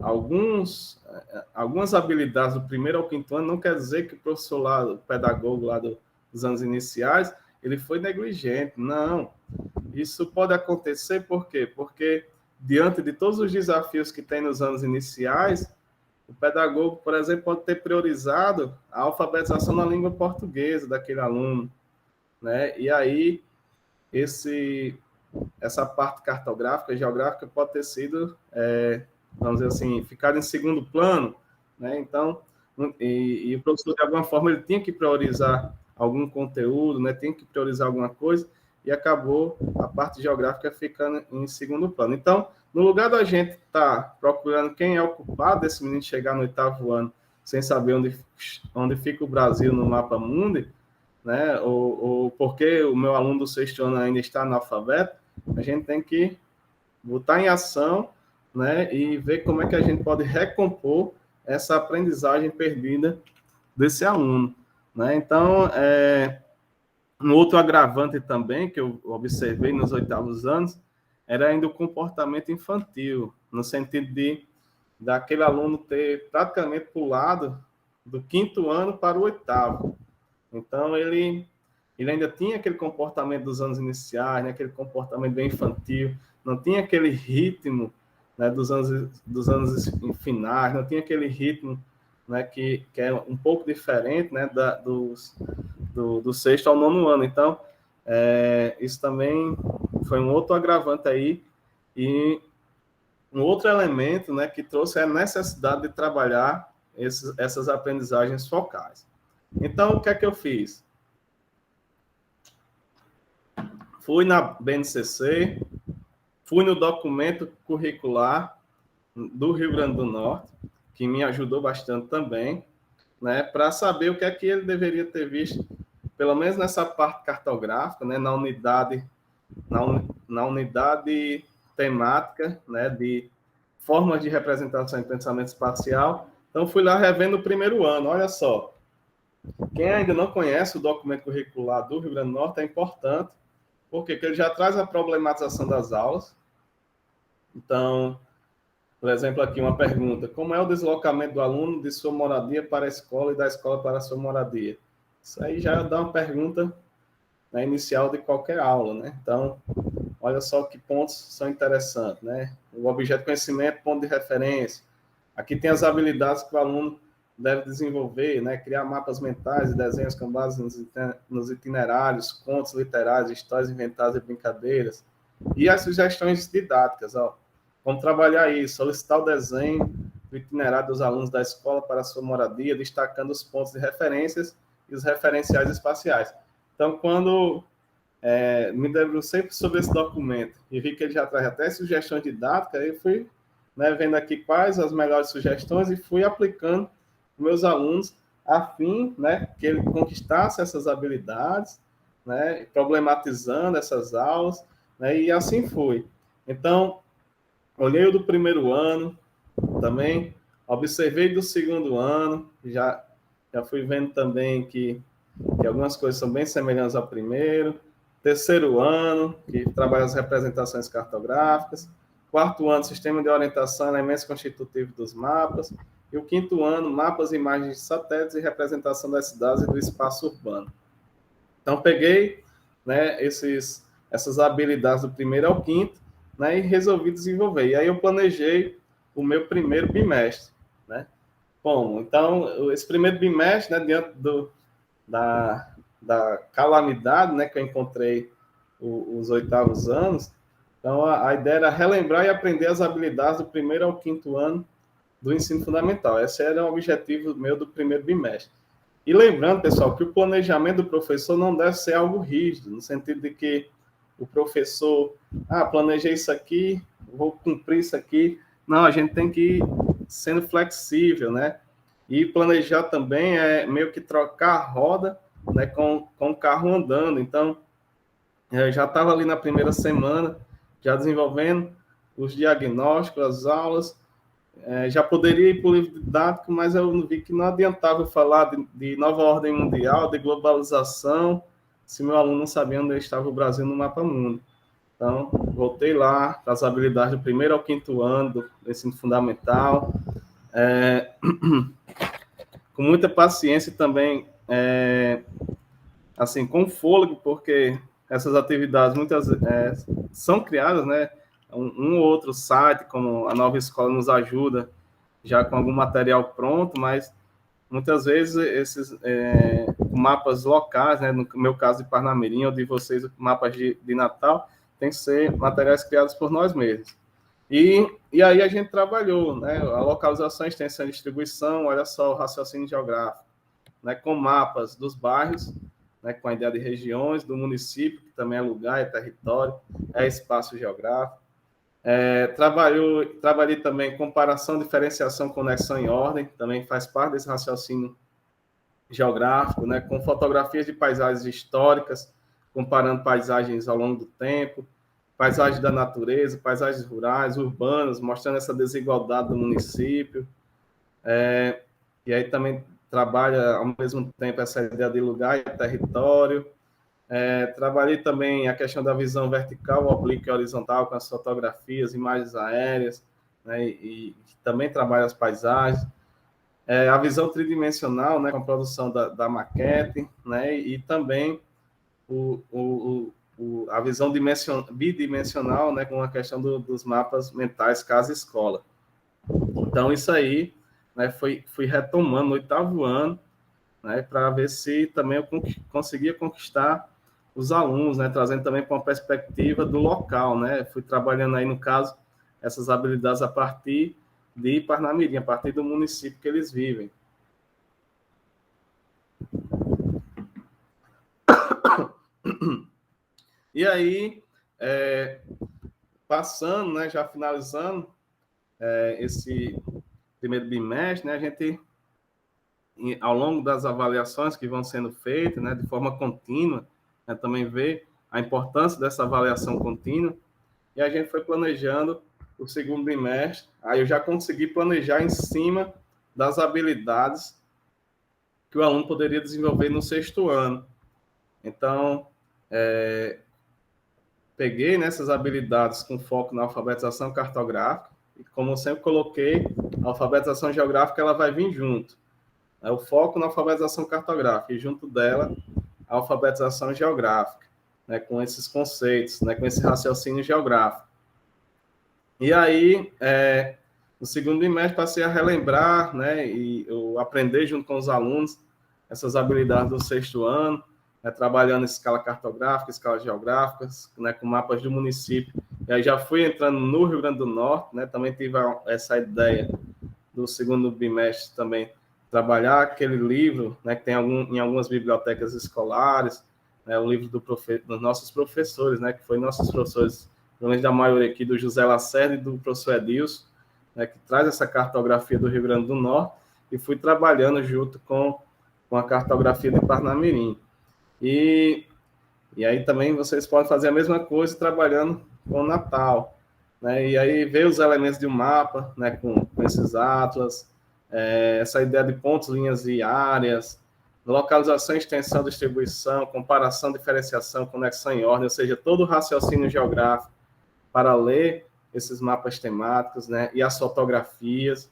algumas habilidades do 1º ao 5º ano não quer dizer que o professor lá, o pedagogo lá dos anos iniciais, ele foi negligente. Não. Isso pode acontecer por quê? Porque diante de todos os desafios que tem nos anos iniciais, o pedagogo, por exemplo, pode ter priorizado a alfabetização na língua portuguesa daquele aluno, né? E aí essa parte cartográfica, geográfica, pode ter sido, vamos dizer assim, ficado em segundo plano, né? Então, e o professor, de alguma forma, ele tinha que priorizar algum conteúdo, né? Tem que priorizar alguma coisa, e acabou a parte geográfica ficando em segundo plano. Então, no lugar da gente estar procurando quem é o culpado desse menino chegar no 8º ano sem saber onde fica o Brasil no mapa mundi, né? Ou porque o meu aluno do 6º ano ainda está analfabeto, a gente tem que botar em ação, né? E ver como é que a gente pode recompor essa aprendizagem perdida desse aluno, né? Então, um outro agravante também que eu observei nos 8º anos era ainda o comportamento infantil, no sentido daquele aluno ter praticamente pulado do 5º ano para o 8º. Então, ele ainda tinha aquele comportamento dos anos iniciais, né, aquele comportamento bem infantil, não tinha aquele ritmo, né, dos anos finais, não tinha aquele ritmo, né, que é um pouco diferente, né, do 6º ao 9º ano. Então, Isso também foi um outro agravante aí, e um outro elemento, né, que trouxe a necessidade de trabalhar essas aprendizagens focais. Então, o que é que eu fiz? Fui na BNCC, fui no documento curricular do Rio Grande do Norte, que me ajudou bastante também, né, para saber o que é que ele deveria ter visto, pelo menos nessa parte cartográfica, né, na unidade temática, né, de formas de representação em pensamento espacial. Então, fui lá revendo o primeiro ano. Olha só, quem ainda não conhece o documento curricular do Rio Grande do Norte é importante, porque ele já traz a problematização das aulas. Então, por exemplo, aqui uma pergunta: como é o deslocamento do aluno de sua moradia para a escola e da escola para a sua moradia? Isso aí já dá uma pergunta, né, inicial de qualquer aula, né? Então, olha só que pontos são interessantes, né? O objeto de conhecimento, ponto de referência. Aqui tem as habilidades que o aluno deve desenvolver, né? Criar mapas mentais e desenhos com base nos itinerários, contos literários, histórias inventadas e brincadeiras. E as sugestões didáticas, ó. Como trabalhar isso? Solicitar o desenho do itinerário dos alunos da escola para a sua moradia, destacando os pontos de referências e os referenciais espaciais. Então, quando me debrucei sobre esse documento e vi que ele já traz até sugestões didáticas, eu fui, né, vendo aqui quais as melhores sugestões e fui aplicando com meus alunos a fim, né, que ele conquistasse essas habilidades, né, problematizando essas aulas, né, e assim foi. Então, olhei o do primeiro ano também, observei do segundo ano, já fui vendo também que algumas coisas são bem semelhantes ao primeiro. Terceiro ano, que trabalha as representações cartográficas. Quarto ano, sistema de orientação, elementos constitutivos dos mapas. E o quinto ano, mapas e imagens de satélites e representação das cidades e do espaço urbano. Então, peguei, né, essas habilidades do primeiro ao quinto, né, e resolvi desenvolver. E aí eu planejei o meu primeiro bimestre, né? Bom, então, esse primeiro bimestre, né, diante da calamidade, né, que eu encontrei os oitavos anos. Então, a ideia era relembrar e aprender as habilidades do primeiro ao quinto ano do ensino fundamental. Esse era o objetivo meu do primeiro bimestre. E lembrando, pessoal, que o planejamento do professor não deve ser algo rígido, no sentido de que o professor, planejei isso aqui, vou cumprir isso aqui. Não, a gente tem que ir sendo flexível, né? E planejar também é meio que trocar a roda, né, com o carro andando. Então, eu já estava ali na primeira semana, já desenvolvendo os diagnósticos, as aulas. Já poderia ir para o livro didático, mas eu vi que não adiantava falar de nova ordem mundial, de globalização, se meu aluno não sabia onde estava o Brasil no mapa mundo. Então, voltei lá para as habilidades do primeiro ao quinto ano do ensino fundamental, com muita paciência também, assim, com fôlego, porque essas atividades muitas são criadas, né? Um ou outro site, como a Nova Escola, nos ajuda já com algum material pronto, mas muitas vezes esses mapas locais, né? No meu caso de Parnamirim, ou de vocês, mapas de Natal, tem que ser materiais criados por nós mesmos. E aí a gente trabalhou, né? A localização, extensão e distribuição, olha só o raciocínio geográfico, né? Com mapas dos bairros, né? Com a ideia de regiões, do município, que também é lugar, é território, é espaço geográfico. Trabalhei também comparação, diferenciação, conexão em ordem, também faz parte desse raciocínio geográfico, né? Com fotografias de paisagens históricas, comparando paisagens ao longo do tempo, paisagens da natureza, paisagens rurais, urbanas, mostrando essa desigualdade do município. E aí também trabalha, ao mesmo tempo, essa ideia de lugar e território. Trabalhei também a questão da visão vertical, oblíqua e horizontal, com as fotografias, imagens aéreas, né, e também trabalho as paisagens. A visão tridimensional, né, com a produção da maquete, né, e também a visão bidimensional, né, com a questão dos mapas mentais casa-escola. Então, isso aí, né, fui retomando no oitavo ano, né, para ver se também eu conseguia conquistar os alunos, né, trazendo também para uma perspectiva do local, né, fui trabalhando aí, no caso, essas habilidades a partir de Parnamirim, a partir do município que eles vivem. E aí, passando, né, já finalizando esse primeiro bimestre, né, a gente, ao longo das avaliações que vão sendo feitas, né, de forma contínua, né, também vê a importância dessa avaliação contínua, e a gente foi planejando o segundo bimestre, aí eu já consegui planejar em cima das habilidades que o aluno poderia desenvolver no sexto ano. Então, peguei nessas habilidades com foco na alfabetização cartográfica, e como eu sempre coloquei, a alfabetização geográfica ela vai vir junto. É o foco na alfabetização cartográfica, e junto dela, a alfabetização geográfica, né, com esses conceitos, né, com esse raciocínio geográfico. E aí, no segundo bimestre, passei a relembrar, né, e eu aprender junto com os alunos essas habilidades do sexto ano, né, trabalhando em escala cartográfica, escala geográfica, né, com mapas do município. E aí já fui entrando no Rio Grande do Norte, né, também tive essa ideia do segundo bimestre também, trabalhar aquele livro, né, que tem em algumas bibliotecas escolares, né, o livro dos nossos professores, né, que foi nossos professores, pelo menos da maioria aqui, do José Lacerda e do professor Edilson, né, que traz essa cartografia do Rio Grande do Norte, e fui trabalhando junto com a cartografia de Parnamirim. E aí também vocês podem fazer a mesma coisa trabalhando com o Natal, né? E aí ver os elementos de um mapa, né, com esses atlas, essa ideia de pontos, linhas e áreas, localização, extensão, distribuição, comparação, diferenciação, conexão em ordem, ou seja, todo o raciocínio geográfico para ler esses mapas temáticos, né, e as fotografias,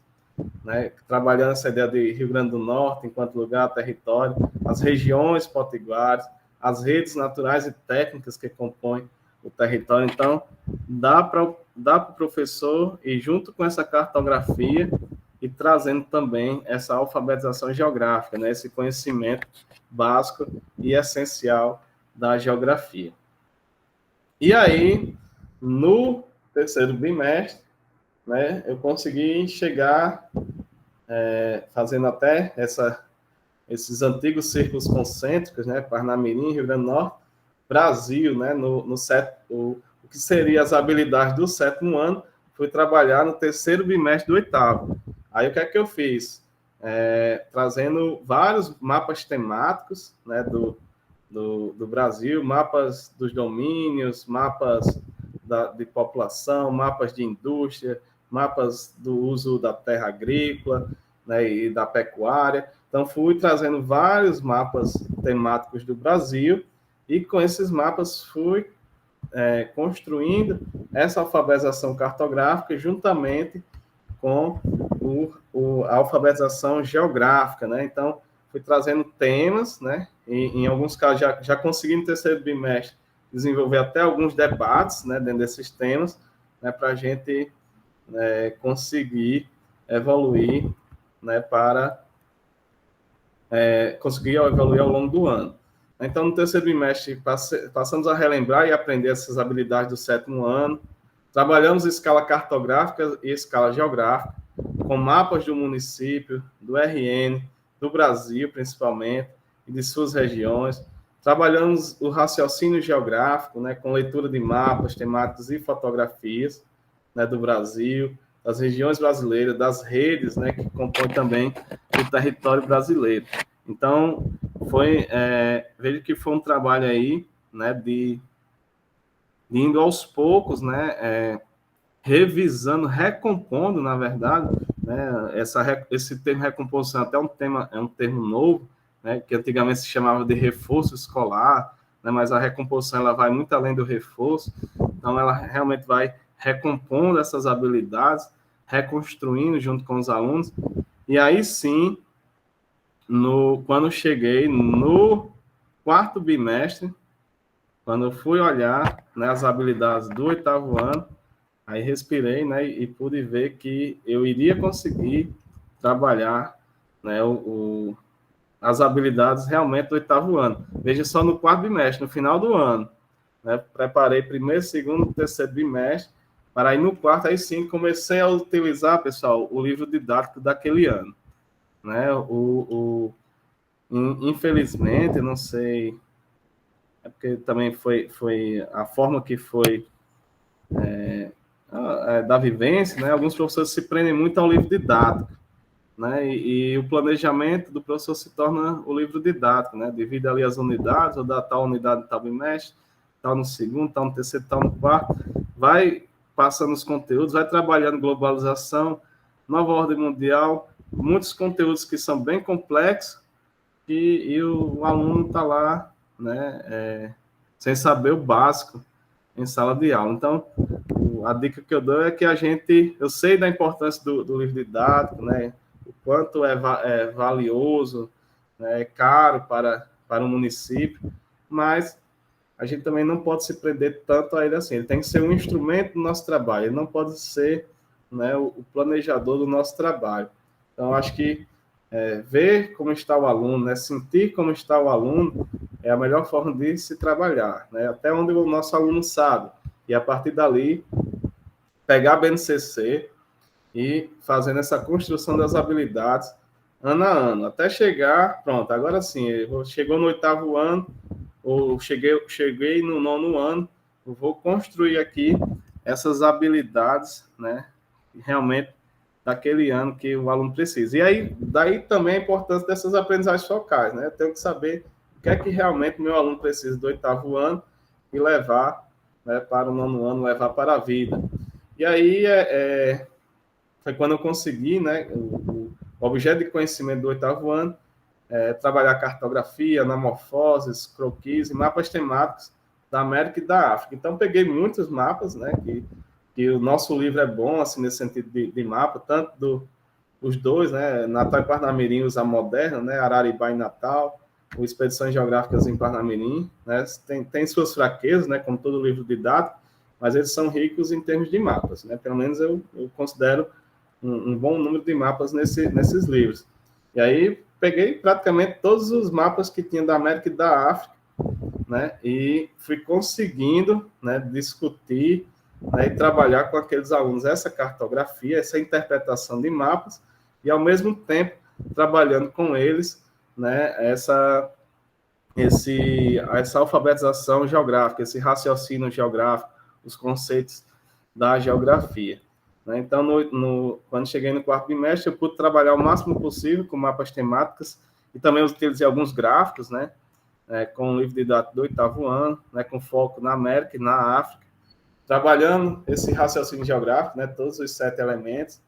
né, trabalhando essa ideia de Rio Grande do Norte enquanto lugar, território, as regiões potiguares, as redes naturais e técnicas que compõem o território. Então, dá para o professor ir junto com essa cartografia e trazendo também essa alfabetização geográfica, né, esse conhecimento básico e essencial da geografia. E aí, no terceiro bimestre, né, eu consegui chegar fazendo até esses antigos círculos concêntricos, né, Parnamirim, Rio Grande do Norte, Brasil, né, o que seria as habilidades do sétimo ano, fui trabalhar no terceiro bimestre do oitavo. Aí o que é que eu fiz? Trazendo vários mapas temáticos, né, do Brasil, mapas dos domínios, mapas de população, mapas de indústria, mapas do uso da terra agrícola, né, e da pecuária. Então, fui trazendo vários mapas temáticos do Brasil e, com esses mapas, fui construindo essa alfabetização cartográfica juntamente com a alfabetização geográfica, né? Então, fui trazendo temas, né? Em alguns casos, já consegui no terceiro bimestre desenvolver até alguns debates, né, dentro desses temas, né, para a gente conseguir evoluir, né, para conseguir evoluir ao longo do ano. Então, no terceiro bimestre, passamos a relembrar e aprender essas habilidades do sétimo ano, trabalhamos escala cartográfica e escala geográfica, com mapas do município, do RN, do Brasil, principalmente, e de suas regiões. Trabalhamos o raciocínio geográfico, né, com leitura de mapas, temáticos e fotografias, né, do Brasil, das regiões brasileiras, das redes, né, que compõem também o território brasileiro. Então, vejo que foi um trabalho aí, né, de indo aos poucos, né, revisando, recompondo, na verdade, né, esse termo recomposição até é um termo novo, né, que antigamente se chamava de reforço escolar, né, mas a recomposição ela vai muito além do reforço, então ela realmente vai recompondo essas habilidades, reconstruindo junto com os alunos, e aí sim, quando cheguei no quarto bimestre, quando eu fui olhar, né, as habilidades do oitavo ano, aí respirei, né, e pude ver que eu iria conseguir trabalhar, né, as habilidades realmente do oitavo ano. Veja só no quarto bimestre, no final do ano, né? Preparei primeiro, segundo, terceiro bimestre, para aí no quarto, aí sim, comecei a utilizar, pessoal, o livro didático daquele ano, né? Infelizmente, não sei, é porque também foi a forma que foi da vivência, né? Alguns professores se prendem muito ao livro didático, né? E o planejamento do professor se torna o livro didático, né? Divide ali as unidades, ou dá tal unidade no tal bimestre, tal no segundo, tal no terceiro, tal no quarto, vai passando os conteúdos, vai trabalhando globalização, nova ordem mundial, muitos conteúdos que são bem complexos, e o aluno está lá, né, sem saber o básico em sala de aula. Então, a dica que eu dou é que eu sei da importância do livro didático, né, o quanto é valioso, né, é caro para o município, mas a gente também não pode se prender tanto a ele assim. Ele tem que ser um instrumento do nosso trabalho, ele não pode ser, né, o planejador do nosso trabalho. Então, acho que ver como está o aluno, né, sentir como está o aluno, é a melhor forma de se trabalhar, né, até onde o nosso aluno sabe. E a partir dali, pegar a BNCC e fazendo essa construção das habilidades ano a ano, até chegar, pronto, agora sim, chegou no oitavo ano, ou cheguei no nono ano, eu vou construir aqui essas habilidades, né, realmente daquele ano que o aluno precisa. E aí, daí também a importância dessas aprendizagens focais, né? Eu tenho que saber o que é que realmente o meu aluno precisa do oitavo ano e levar, né, para o nono ano, levar para a vida. E aí foi quando eu consegui, né, o objeto de conhecimento do oitavo ano, trabalhar cartografia, anamorfoses, croquis e mapas temáticos da América e da África. Então, peguei muitos mapas, né, que o nosso livro é bom, assim, nesse sentido de mapa, tanto os dois, né, Natal e Parnamirim, usa moderna, né, Araribá e Natal, o Expedições Geográficas em Parnamirim, né, tem suas fraquezas, né, como todo livro didático, mas eles são ricos em termos de mapas, né, pelo menos eu considero um bom número de mapas nesses livros. E aí peguei praticamente todos os mapas que tinha da América e da África, né, e fui conseguindo, né, discutir, né, e trabalhar com aqueles alunos essa cartografia, essa interpretação de mapas, e ao mesmo tempo trabalhando com eles, né, essa alfabetização geográfica, esse raciocínio geográfico, os conceitos da geografia. Né? Então, quando cheguei no quarto bimestre, eu pude trabalhar o máximo possível com mapas temáticos e também utilizei alguns gráficos, né, com o livro didático do oitavo ano, né, com foco na América e na África, trabalhando esse raciocínio geográfico, né, todos os 7 elementos,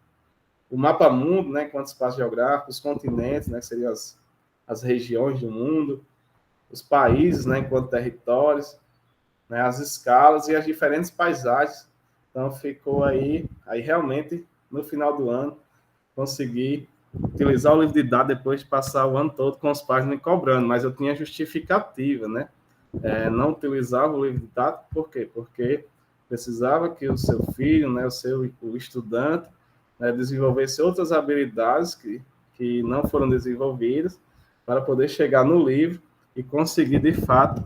o mapa mundo, né, enquanto espaço geográfico, os continentes, né, que seriam as regiões do mundo, os países, né, enquanto territórios, né, as escalas e as diferentes paisagens. Então, ficou aí realmente, no final do ano, consegui utilizar o livro didático depois de passar o ano todo com os pais me cobrando, mas eu tinha justificativa, né? Não utilizava o livro didático, por quê? Porque precisava que o seu filho, né, o estudante, né, desenvolvesse outras habilidades que não foram desenvolvidas para poder chegar no livro e conseguir, de fato,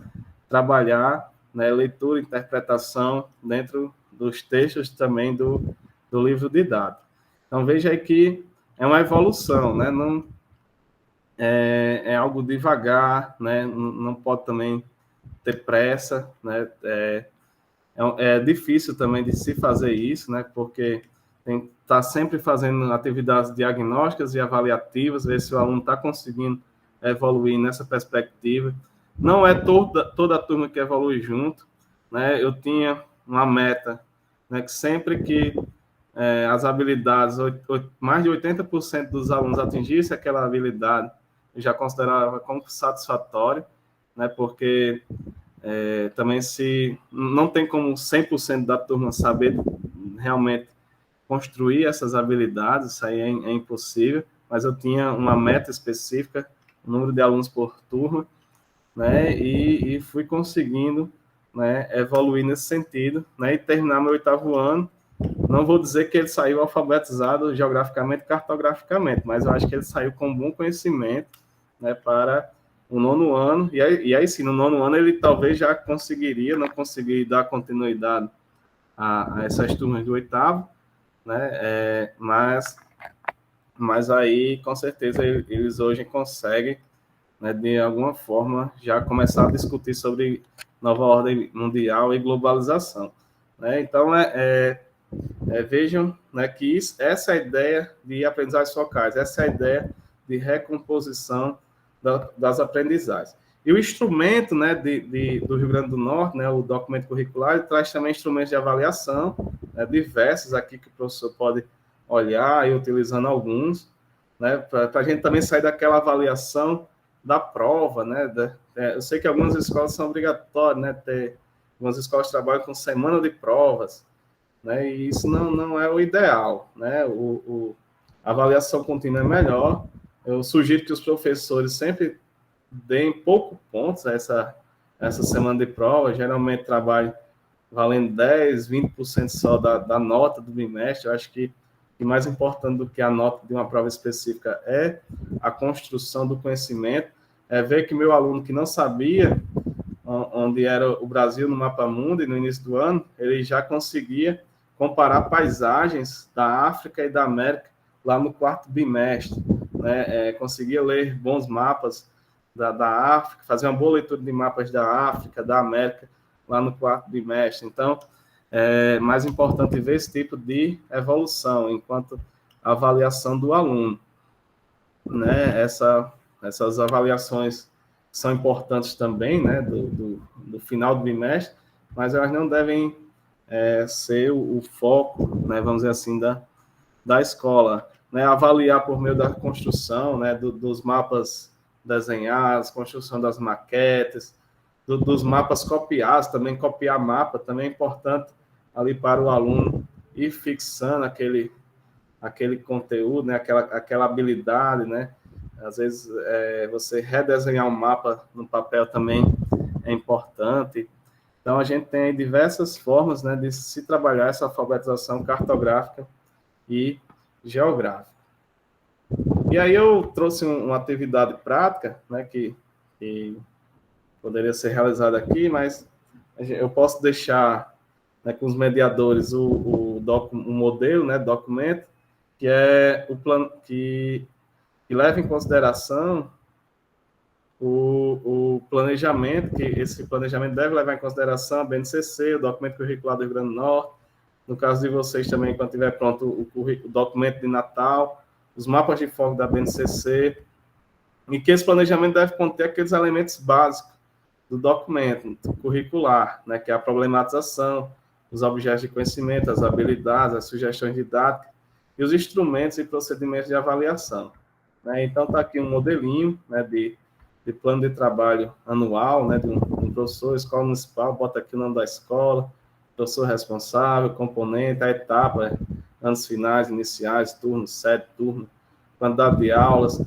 trabalhar, né, leitura e interpretação dentro dos textos também do livro didático. Então, veja aí que é uma evolução, né? Não, é algo devagar, né? Não pode também ter pressa, né? É difícil também de se fazer isso, né? Porque tem que estar sempre fazendo atividades diagnósticas e avaliativas, ver se o aluno está conseguindo evoluir nessa perspectiva. Não é toda a turma que evolui junto, né? Eu tinha uma meta, né, que sempre que as habilidades, mais de 80% dos alunos atingissem aquela habilidade, eu já considerava como satisfatório, né, porque também se não tem como 100% da turma saber realmente construir essas habilidades, isso aí é impossível, mas eu tinha uma meta específica, o número de alunos por turma, né, e fui conseguindo, né, evoluir nesse sentido, né, e terminar meu oitavo ano. Não vou dizer que ele saiu alfabetizado geograficamente, cartograficamente, mas eu acho que ele saiu com um bom conhecimento, né, para o nono ano, e aí sim, no nono ano ele talvez já não conseguiria dar continuidade a essas turmas do oitavo, né, mas aí, com certeza, eles hoje conseguem, né, de alguma forma, já começar a discutir sobre nova ordem mundial e globalização. Né? Então, vejam, né, que essa é a ideia de aprendizagens focais, essa é a ideia de recomposição das aprendizagens. E o instrumento, né, do Rio Grande do Norte, né, o documento curricular, ele traz também instrumentos de avaliação, né, diversos aqui que o professor pode olhar e utilizando alguns, né, para a gente também sair daquela avaliação da prova, né, eu sei que algumas escolas são obrigatórias, né, algumas escolas trabalham com semana de provas, né, e isso não é o ideal, né, a avaliação contínua é melhor. Eu sugiro que os professores sempre deem pouco pontos a essa semana de prova, geralmente trabalho valendo 10, 20% só da nota do bimestre. Eu acho que mais importante do que a nota de uma prova específica é a construção do conhecimento, é ver que meu aluno que não sabia onde era o Brasil no mapa mundo e no início do ano, ele já conseguia comparar paisagens da África e da América lá no quarto bimestre, né? Conseguia ler bons mapas da África, fazer uma boa leitura de mapas da África, da América, lá no quarto bimestre. Então, é mais importante ver esse tipo de evolução, enquanto avaliação do aluno. Né? Essas avaliações são importantes também, né, do final do bimestre, mas elas não devem ser o foco, né, vamos dizer assim, da escola. Né? Avaliar por meio da construção, né, dos mapas desenhados, construção das maquetes, dos mapas copiados, também copiar mapa, também é importante ali para o aluno ir fixando aquele conteúdo, né, aquela habilidade, né? Às vezes, você redesenhar um mapa no papel também é importante. Então, a gente tem diversas formas, né, de se trabalhar essa alfabetização cartográfica e geográfica. E aí eu trouxe uma atividade prática, né, que poderia ser realizada aqui, mas eu posso deixar, né, com os mediadores o modelo, né, documento, que é o plano que leva em consideração o planejamento, que esse planejamento deve levar em consideração a BNCC, o documento curricular do Rio Grande do Norte, no caso de vocês também, quando tiver pronto o documento de Natal, os mapas de foco da BNCC, e que esse planejamento deve conter aqueles elementos básicos do documento curricular, né, que é a problematização, os objetos de conhecimento, as habilidades, as sugestões didáticas e os instrumentos e procedimentos de avaliação. Né? Então, está aqui um modelinho, né, de plano de trabalho anual, né, de um professor, escola municipal, bota aqui o nome da escola, professor responsável, componente, a etapa, anos finais, iniciais, turno, sede, turno, quantidade de aulas,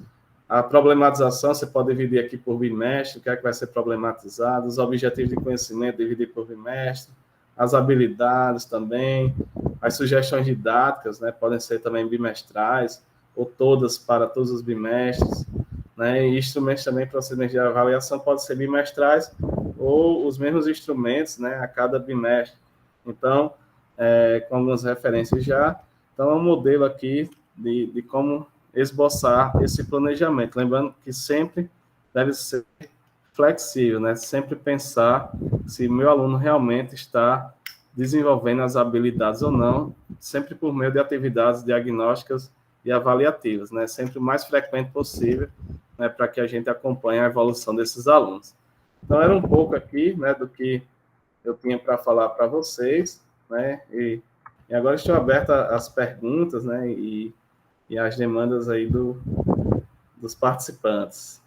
a problematização, você pode dividir aqui por bimestre, o que é que vai ser problematizado, os objetivos de conhecimento, dividir por bimestre, as habilidades também, as sugestões didáticas, né, podem ser também bimestrais, ou todas para todos os bimestres, né, e instrumentos também, procedimentos de avaliação, podem ser bimestrais, ou os mesmos instrumentos, né, a cada bimestre. Então, com algumas referências já, então é um modelo aqui de como esboçar esse planejamento, lembrando que sempre deve ser flexível, né? Sempre pensar se meu aluno realmente está desenvolvendo as habilidades ou não, sempre por meio de atividades diagnósticas e avaliativas, né? Sempre o mais frequente possível, né? Para que a gente acompanhe a evolução desses alunos. Então, era um pouco aqui, né, do que eu tinha para falar para vocês, né? E agora estou aberto às perguntas, né? E as demandas aí dos participantes.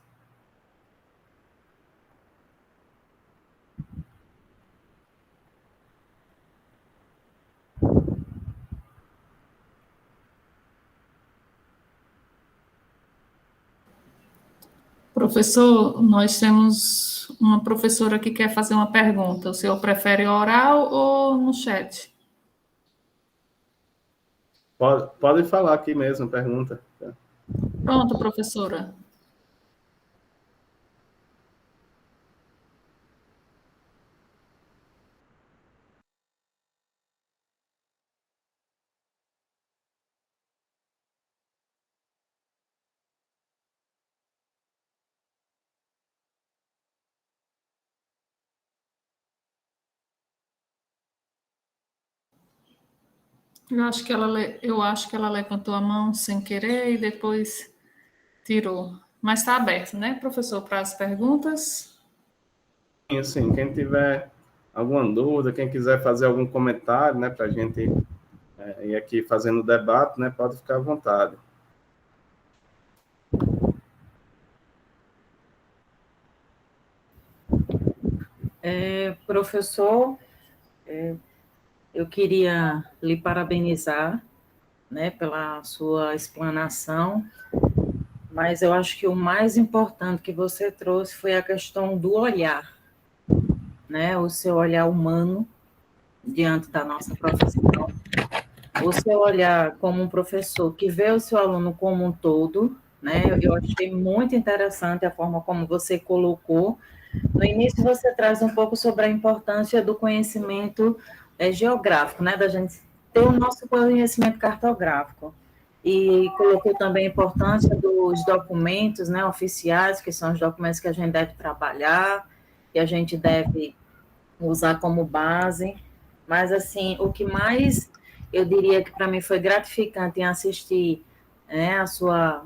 Professor, nós temos uma professora que quer fazer uma pergunta. O senhor prefere oral ou no chat? Pode falar aqui mesmo, pergunta. Pronto, professora. Eu acho que ela levantou a mão sem querer e depois tirou. Mas está aberto, né, professor, para as perguntas? E, assim, quem tiver alguma dúvida, quem quiser fazer algum comentário, né, para a gente ir aqui fazendo o debate, né, pode ficar à vontade. Professor, eu queria lhe parabenizar, né, pela sua explanação, mas eu acho que o mais importante que você trouxe foi a questão do olhar, né, o seu olhar humano diante da nossa profissão, o seu olhar como um professor que vê o seu aluno como um todo, né, eu achei muito interessante a forma como você colocou. No início, você traz um pouco sobre a importância do conhecimento geográfico, né, da gente ter o nosso conhecimento cartográfico. E colocou também a importância dos documentos, né, oficiais, que são os documentos que a gente deve trabalhar, que a gente deve usar como base. Mas, assim, o que mais eu diria que para mim foi gratificante em assistir, né, a sua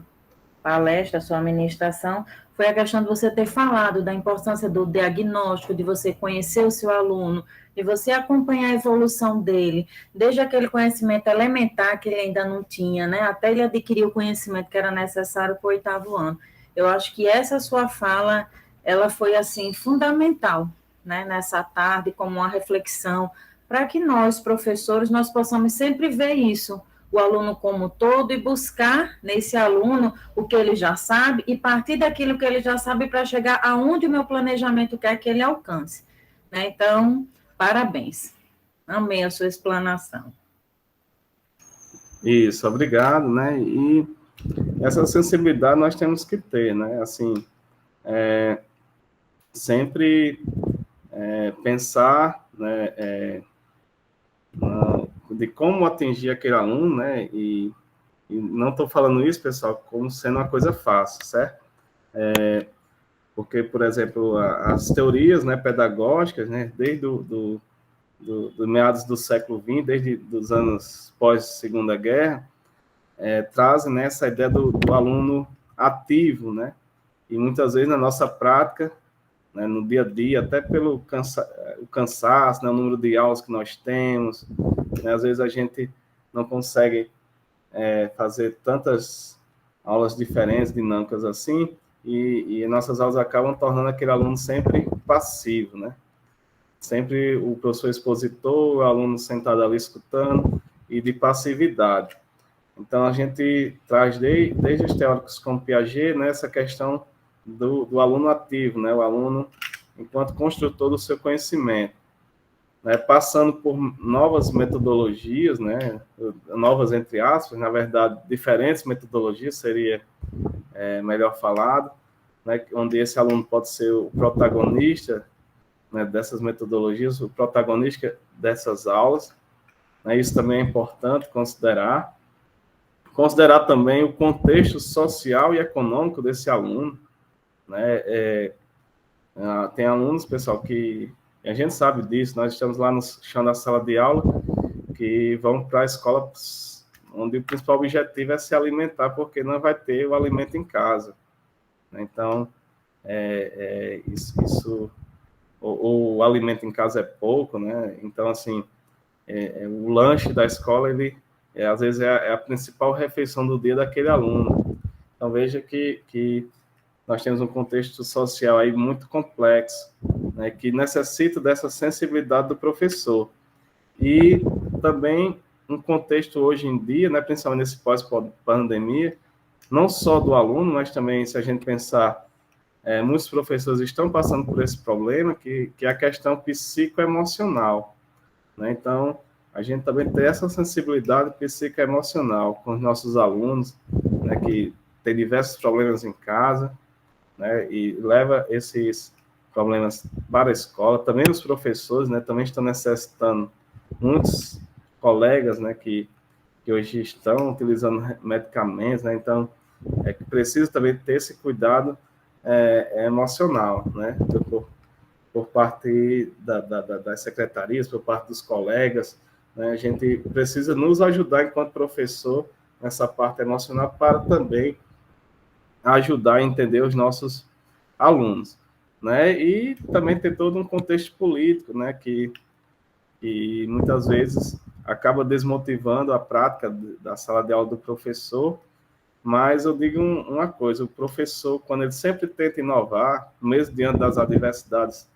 palestra, a sua ministração, foi a questão de você ter falado da importância do diagnóstico, de você conhecer o seu aluno, de você acompanhar a evolução dele, desde aquele conhecimento elementar que ele ainda não tinha, né, até ele adquirir o conhecimento que era necessário para o 8º ano. Eu acho que essa sua fala, ela foi, assim, fundamental, né, nessa tarde, como uma reflexão, para que nós, professores, nós possamos sempre ver isso, o aluno como todo, e buscar nesse aluno o que ele já sabe e partir daquilo que ele já sabe para chegar aonde o meu planejamento quer que ele alcance. Né? Então, parabéns. Amei a sua explanação. Isso, obrigado, né? E essa sensibilidade nós temos que ter, né? Assim, sempre pensar, né, de como atingir aquele aluno, né? E não estou falando isso, pessoal, como sendo uma coisa fácil, certo? Porque, por exemplo, as teorias, né, pedagógicas, né, desde do meados do século XX, desde os anos pós-Segunda Guerra, trazem, né, essa ideia do aluno ativo, né? E muitas vezes na nossa prática, né, no dia a dia, até pelo cansaço, né, o número de aulas que nós temos, né, às vezes a gente não consegue fazer tantas aulas diferentes, dinâmicas assim, e nossas aulas acabam tornando aquele aluno sempre passivo, né? Sempre o professor expositor, o aluno sentado ali escutando, e de passividade. Então, a gente traz desde os teóricos como Piaget, né, essa questão do aluno ativo, né, o aluno enquanto construtor do seu conhecimento, né, passando por novas metodologias, né, novas entre aspas, na verdade, diferentes metodologias, seria melhor falado, né, onde esse aluno pode ser o protagonista, né, dessas metodologias, o protagonista dessas aulas, né, isso também é importante considerar. Considerar também o contexto social e econômico desse aluno, né? Tem alunos, pessoal, que a gente sabe disso, nós estamos lá no chão da sala de aula, que vão para a escola onde o principal objetivo é se alimentar, porque não vai ter o alimento em casa. Então, isso o alimento em casa é pouco, né? Então, assim, o lanche da escola, ele às vezes é a principal refeição do dia daquele aluno. Então, veja que nós temos um contexto social aí muito complexo, né, que necessita dessa sensibilidade do professor. E também um contexto hoje em dia, né, principalmente nesse pós-pandemia, não só do aluno, mas também, se a gente pensar, muitos professores estão passando por esse problema, que é a questão psicoemocional, né? Então, a gente também tem essa sensibilidade psicoemocional com os nossos alunos, né, que tem diversos problemas em casa, né, e leva esses problemas para a escola. Também os professores, né, também estão necessitando, muitos colegas, né, que hoje estão utilizando medicamentos, né, então é que precisa também ter esse cuidado emocional, né, por parte das secretarias, por parte dos colegas, né? A gente precisa nos ajudar enquanto professor nessa parte emocional para também ajudar a entender os nossos alunos, né? E também ter todo um contexto político, né? Que muitas vezes acaba desmotivando a prática da sala de aula do professor. Mas eu digo uma coisa: o professor, quando ele sempre tenta inovar, mesmo diante das adversidades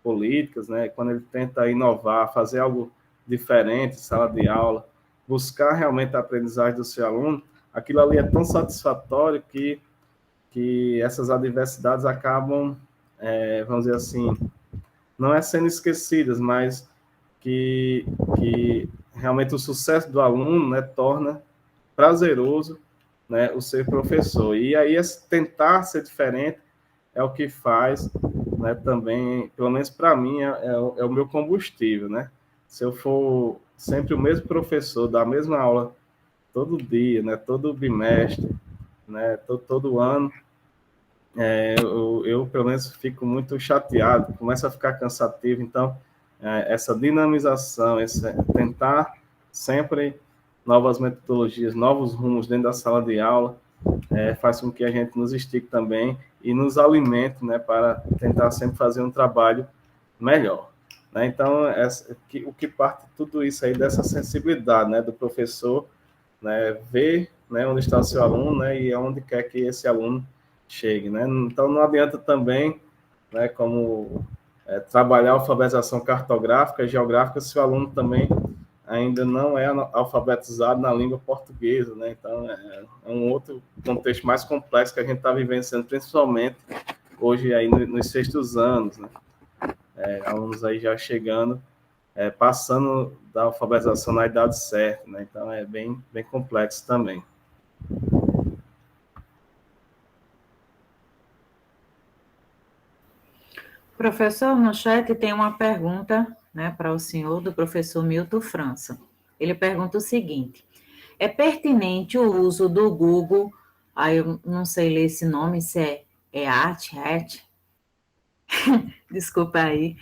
políticas, né? Quando ele tenta inovar, fazer algo diferente, sala de aula, buscar realmente a aprendizagem do seu aluno, aquilo ali é tão satisfatório que essas adversidades acabam, vamos dizer assim, não é sendo esquecidas, mas que realmente o sucesso do aluno, né, torna prazeroso, né, o ser professor. E aí tentar ser diferente é o que faz, né, também, pelo menos para mim, é o meu combustível, né? Se eu for sempre o mesmo professor, da mesma aula todo dia, né, todo bimestre, né, todo ano, eu, pelo menos, fico muito chateado, começa a ficar cansativo. Então, essa dinamização, tentar sempre novas metodologias, novos rumos dentro da sala de aula, faz com que a gente nos estique também e nos alimente, né, para tentar sempre fazer um trabalho melhor, né? Então, o que parte de tudo isso aí, dessa sensibilidade, né, do professor, né, ver, né, onde está o seu aluno, né, e aonde quer que esse aluno chegue, né? Então, não adianta também, né, como trabalhar a alfabetização cartográfica e geográfica se o aluno também ainda não é alfabetizado na língua portuguesa, né? Então, é um outro contexto mais complexo que a gente está vivenciando, principalmente hoje aí nos sextos anos, né? Alunos aí já chegando, passando da alfabetização na idade certa, né? Então, é bem complexo também. Professor, no chat tem uma pergunta, né, para o senhor, do professor Milton França. Ele pergunta o seguinte: é pertinente o uso do Google, aí eu não sei ler esse nome, se é arte, desculpa aí,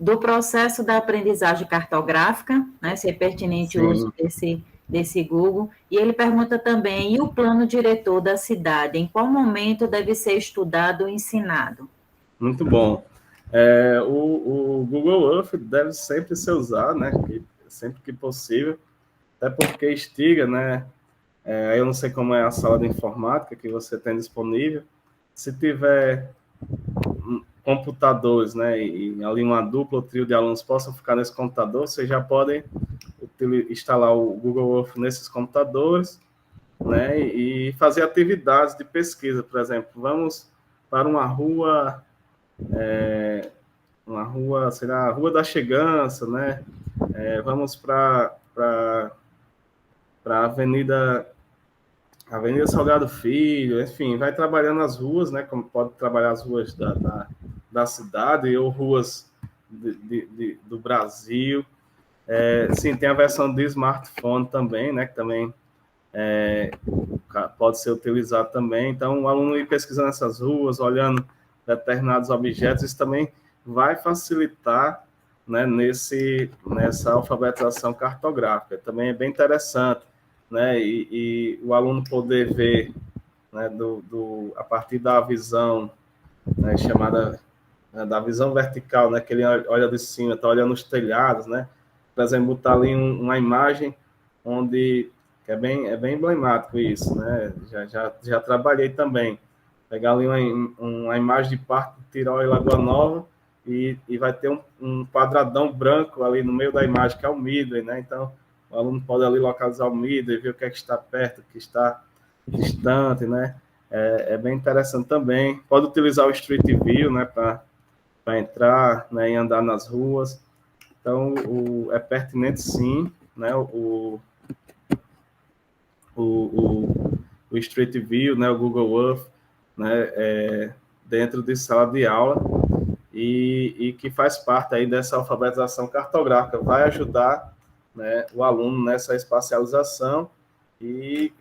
do processo da aprendizagem cartográfica, né, se é pertinente Sim. o uso desse Google, e ele pergunta também, e o plano diretor da cidade, em qual momento deve ser estudado ou ensinado? Muito bom. O Google Earth deve sempre ser usado, né, sempre que possível, até porque instiga, né, eu não sei como é a sala de informática que você tem disponível, se tiver computadores, né, e ali uma dupla ou trio de alunos possam ficar nesse computador, vocês já podem instalar o Google Earth nesses computadores, né, e fazer atividades de pesquisa. Por exemplo, vamos para uma rua, será a Rua da Chegança, né, vamos para a Avenida Salgado Filho, enfim, vai trabalhando as ruas, né, como pode trabalhar as ruas da cidade ou ruas do Brasil. Sim, tem a versão de smartphone também, né, que também pode ser utilizado também. Então, o aluno ir pesquisando essas ruas, olhando determinados objetos, isso também vai facilitar, né, nessa alfabetização cartográfica. Também é bem interessante, né, e o aluno poder ver, né, a partir da visão, né, chamada, né, da visão vertical, né, que ele olha de cima, está olhando os telhados, né, por exemplo, está ali uma imagem onde que é bem emblemático isso, né, já trabalhei também, pegar ali uma imagem de Parque do Tirol e Lagoa Nova, e vai ter um quadradão branco ali no meio da imagem, que é o Midway, né? Então, o aluno pode ali localizar o Midway, ver o que é que está perto, o que está distante, né? É bem interessante também. Pode utilizar o Street View, né, para entrar, né, e andar nas ruas. Então, é pertinente, sim, né, o Street View, né, o Google Earth, né, dentro de sala de aula, e que faz parte aí dessa alfabetização cartográfica, vai ajudar, né, o aluno nessa espacialização e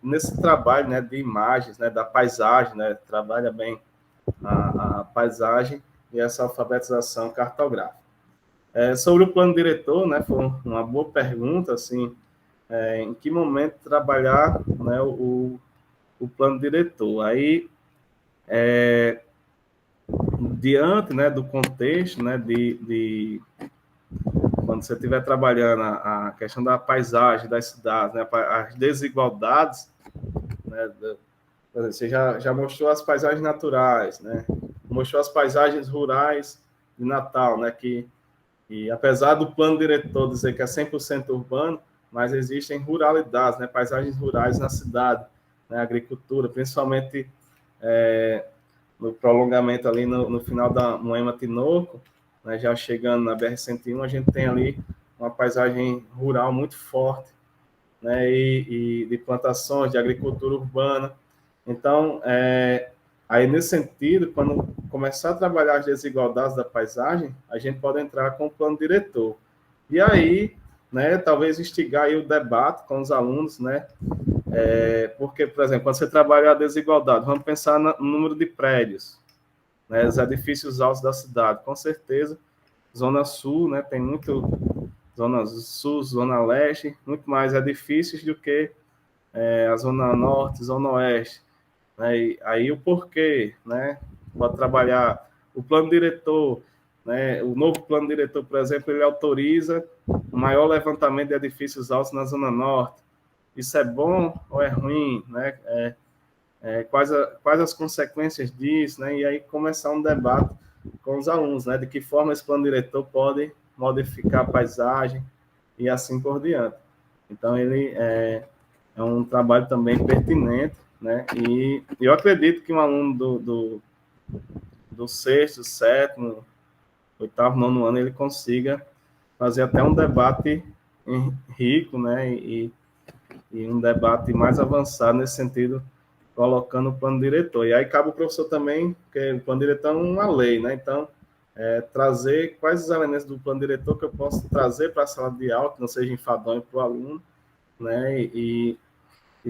nesse trabalho, né, de imagens, né, da paisagem, né, trabalha bem a paisagem e essa alfabetização cartográfica. Sobre o plano diretor, né, foi uma boa pergunta, assim, em que momento trabalhar, né, o plano diretor. Aí, diante, né, do contexto, né, quando você estiver trabalhando a questão da paisagem das cidades, né, as desigualdades, né, por exemplo, você já mostrou as paisagens naturais, né, mostrou as paisagens rurais de Natal, né, e apesar do plano diretor dizer que é 100% urbano, mas existem ruralidades, né, paisagens rurais na cidade, né, agricultura, principalmente no prolongamento ali no final da Moema-Tinoco, né, já chegando na BR-101, a gente tem ali uma paisagem rural muito forte, né, e de plantações, de agricultura urbana. Então, aí nesse sentido, quando começar a trabalhar as desigualdades da paisagem, a gente pode entrar com o plano diretor. E aí, né, talvez instigar aí o debate com os alunos, né, porque, por exemplo, quando você trabalha a desigualdade, vamos pensar no número de prédios, né, os edifícios altos da cidade, com certeza, Zona Sul, né, tem muito Zona Sul, Zona Leste, muito mais edifícios do que a Zona Norte, Zona Oeste. Né, e aí o porquê, né, pode trabalhar o plano diretor, né, o novo plano diretor, por exemplo, ele autoriza o maior levantamento de edifícios altos na Zona Norte. Isso é bom ou é ruim, né? Quais as consequências disso, né? E aí começar um debate com os alunos, né? De que forma esse plano diretor pode modificar a paisagem e assim por diante. Então, ele é um trabalho também pertinente, né? E eu acredito que um aluno do sexto, sétimo, oitavo, nono ano, ele consiga fazer até um debate rico, né? E um debate mais avançado nesse sentido, colocando o plano diretor. E aí cabe o professor também, porque o plano diretor é uma lei, né? Então, trazer quais os elementos do plano diretor que eu posso trazer para a sala de aula, que não seja enfadonho para o aluno, né? E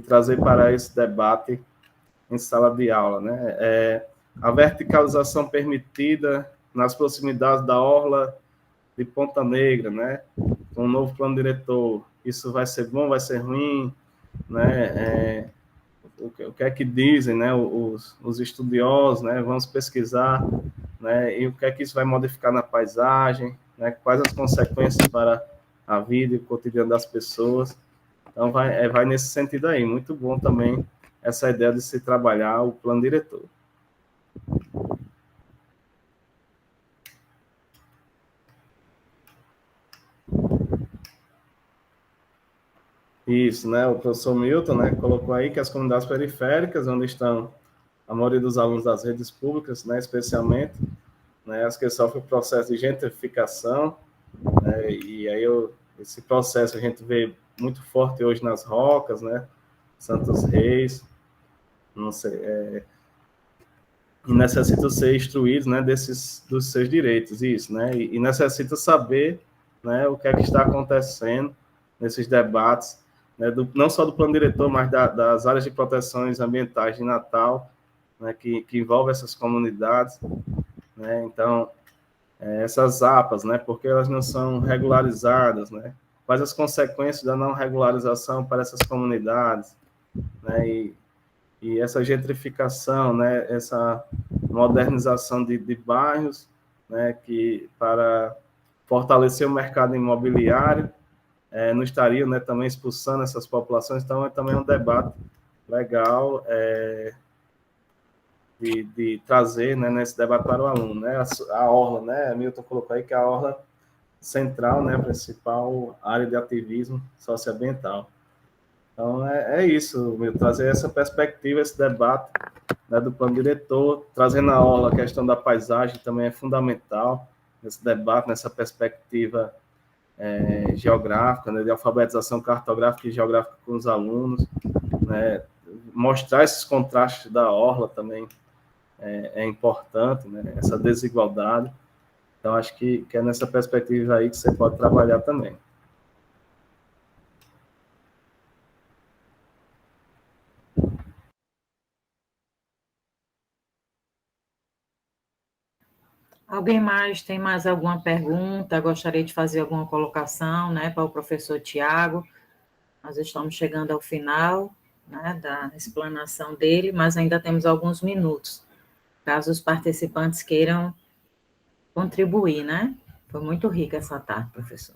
trazer para esse debate em sala de aula, né? A verticalização permitida nas proximidades da orla de Ponta Negra, né? Com um novo plano diretor, isso vai ser bom, vai ser ruim, né? O que é que dizem, né? Os estudiosos, né? Vamos pesquisar, né? E o que é que isso vai modificar na paisagem, né? Quais as consequências para a vida e o cotidiano das pessoas. Então, vai nesse sentido aí. Muito bom também essa ideia de se trabalhar o plano diretor. Isso, né? O professor Milton, né, colocou aí que as comunidades periféricas, onde estão a maioria dos alunos das redes públicas, né, especialmente, né, as que sofrem o processo de gentrificação, né, e aí esse processo a gente vê muito forte hoje nas Rocas, né, Santos Reis, não sei, e necessitam ser instruídos, né, dos seus direitos, isso, né, e necessita saber, né, o que é que está acontecendo nesses debates, né, não só do plano diretor, mas das áreas de proteções ambientais de Natal, né, que envolve essas comunidades, né, então, essas APAs, né, porque elas não são regularizadas, né, quais as consequências da não regularização para essas comunidades, né, e essa gentrificação, né, essa modernização de bairros, né, que para fortalecer o mercado imobiliário, não estariam, né, também expulsando essas populações, então também um debate legal de trazer, né, nesse debate para o aluno, né, a orla, né, Milton colocou aí que a orla central, né, a principal área de ativismo socioambiental. Então, isso, meu, trazer essa perspectiva, esse debate, né, do plano diretor, trazendo a aula a questão da paisagem também é fundamental nesse debate, nessa perspectiva geográfica, né, de alfabetização cartográfica e geográfica com os alunos, né, mostrar esses contrastes da orla também é importante, né, essa desigualdade. Então, acho que é nessa perspectiva aí que você pode trabalhar também. Alguém mais tem mais alguma pergunta? Gostaria de fazer alguma colocação, né, para o professor Tiago? Nós estamos chegando ao final, né, da explanação dele, mas ainda temos alguns minutos, caso os participantes queiram contribuir, né? Foi muito rica essa tarde, professor.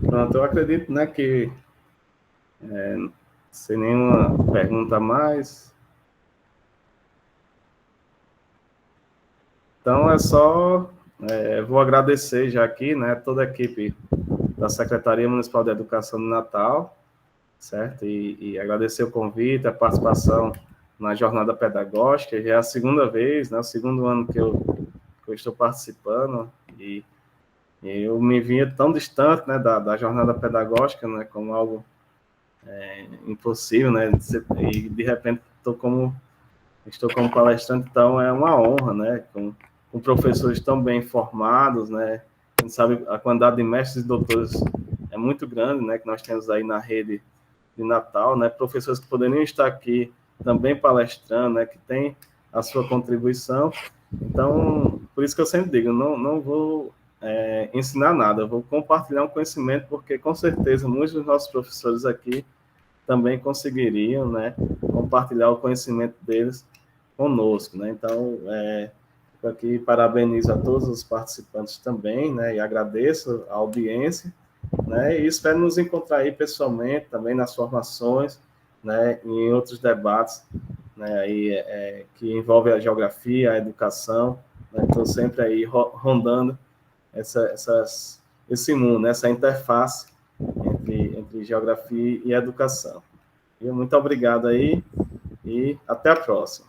Pronto, eu acredito, né, que sem nenhuma pergunta a mais, então é só, vou agradecer já aqui, né, toda a equipe da Secretaria Municipal de Educação de Natal, certo? E agradecer o convite, a participação na jornada pedagógica, já é a segunda vez, né, o segundo ano que eu estou participando, e eu me vinha tão distante, né, da jornada pedagógica, né, como algo impossível, né, e de repente estou como palestrante, então é uma honra, né, com professores tão bem formados, né, a gente sabe a quantidade de mestres e doutores é muito grande, né, que nós temos aí na rede de Natal, né, professores que poderiam estar aqui também palestrando, né, que tem a sua contribuição. Então, por isso que eu sempre digo, não vou ensinar nada, eu vou compartilhar um conhecimento, porque com certeza muitos dos nossos professores aqui também conseguiriam, né, compartilhar o conhecimento deles conosco, né? Então, aqui parabenizo a todos os participantes também, né, e agradeço a audiência, né, e espero nos encontrar aí pessoalmente também nas formações, né, e em outros debates, né, aí, que envolvem a geografia, a educação, né, estou sempre aí rondando esse mundo, né, essa interface entre geografia e educação. E muito obrigado aí e até a próxima.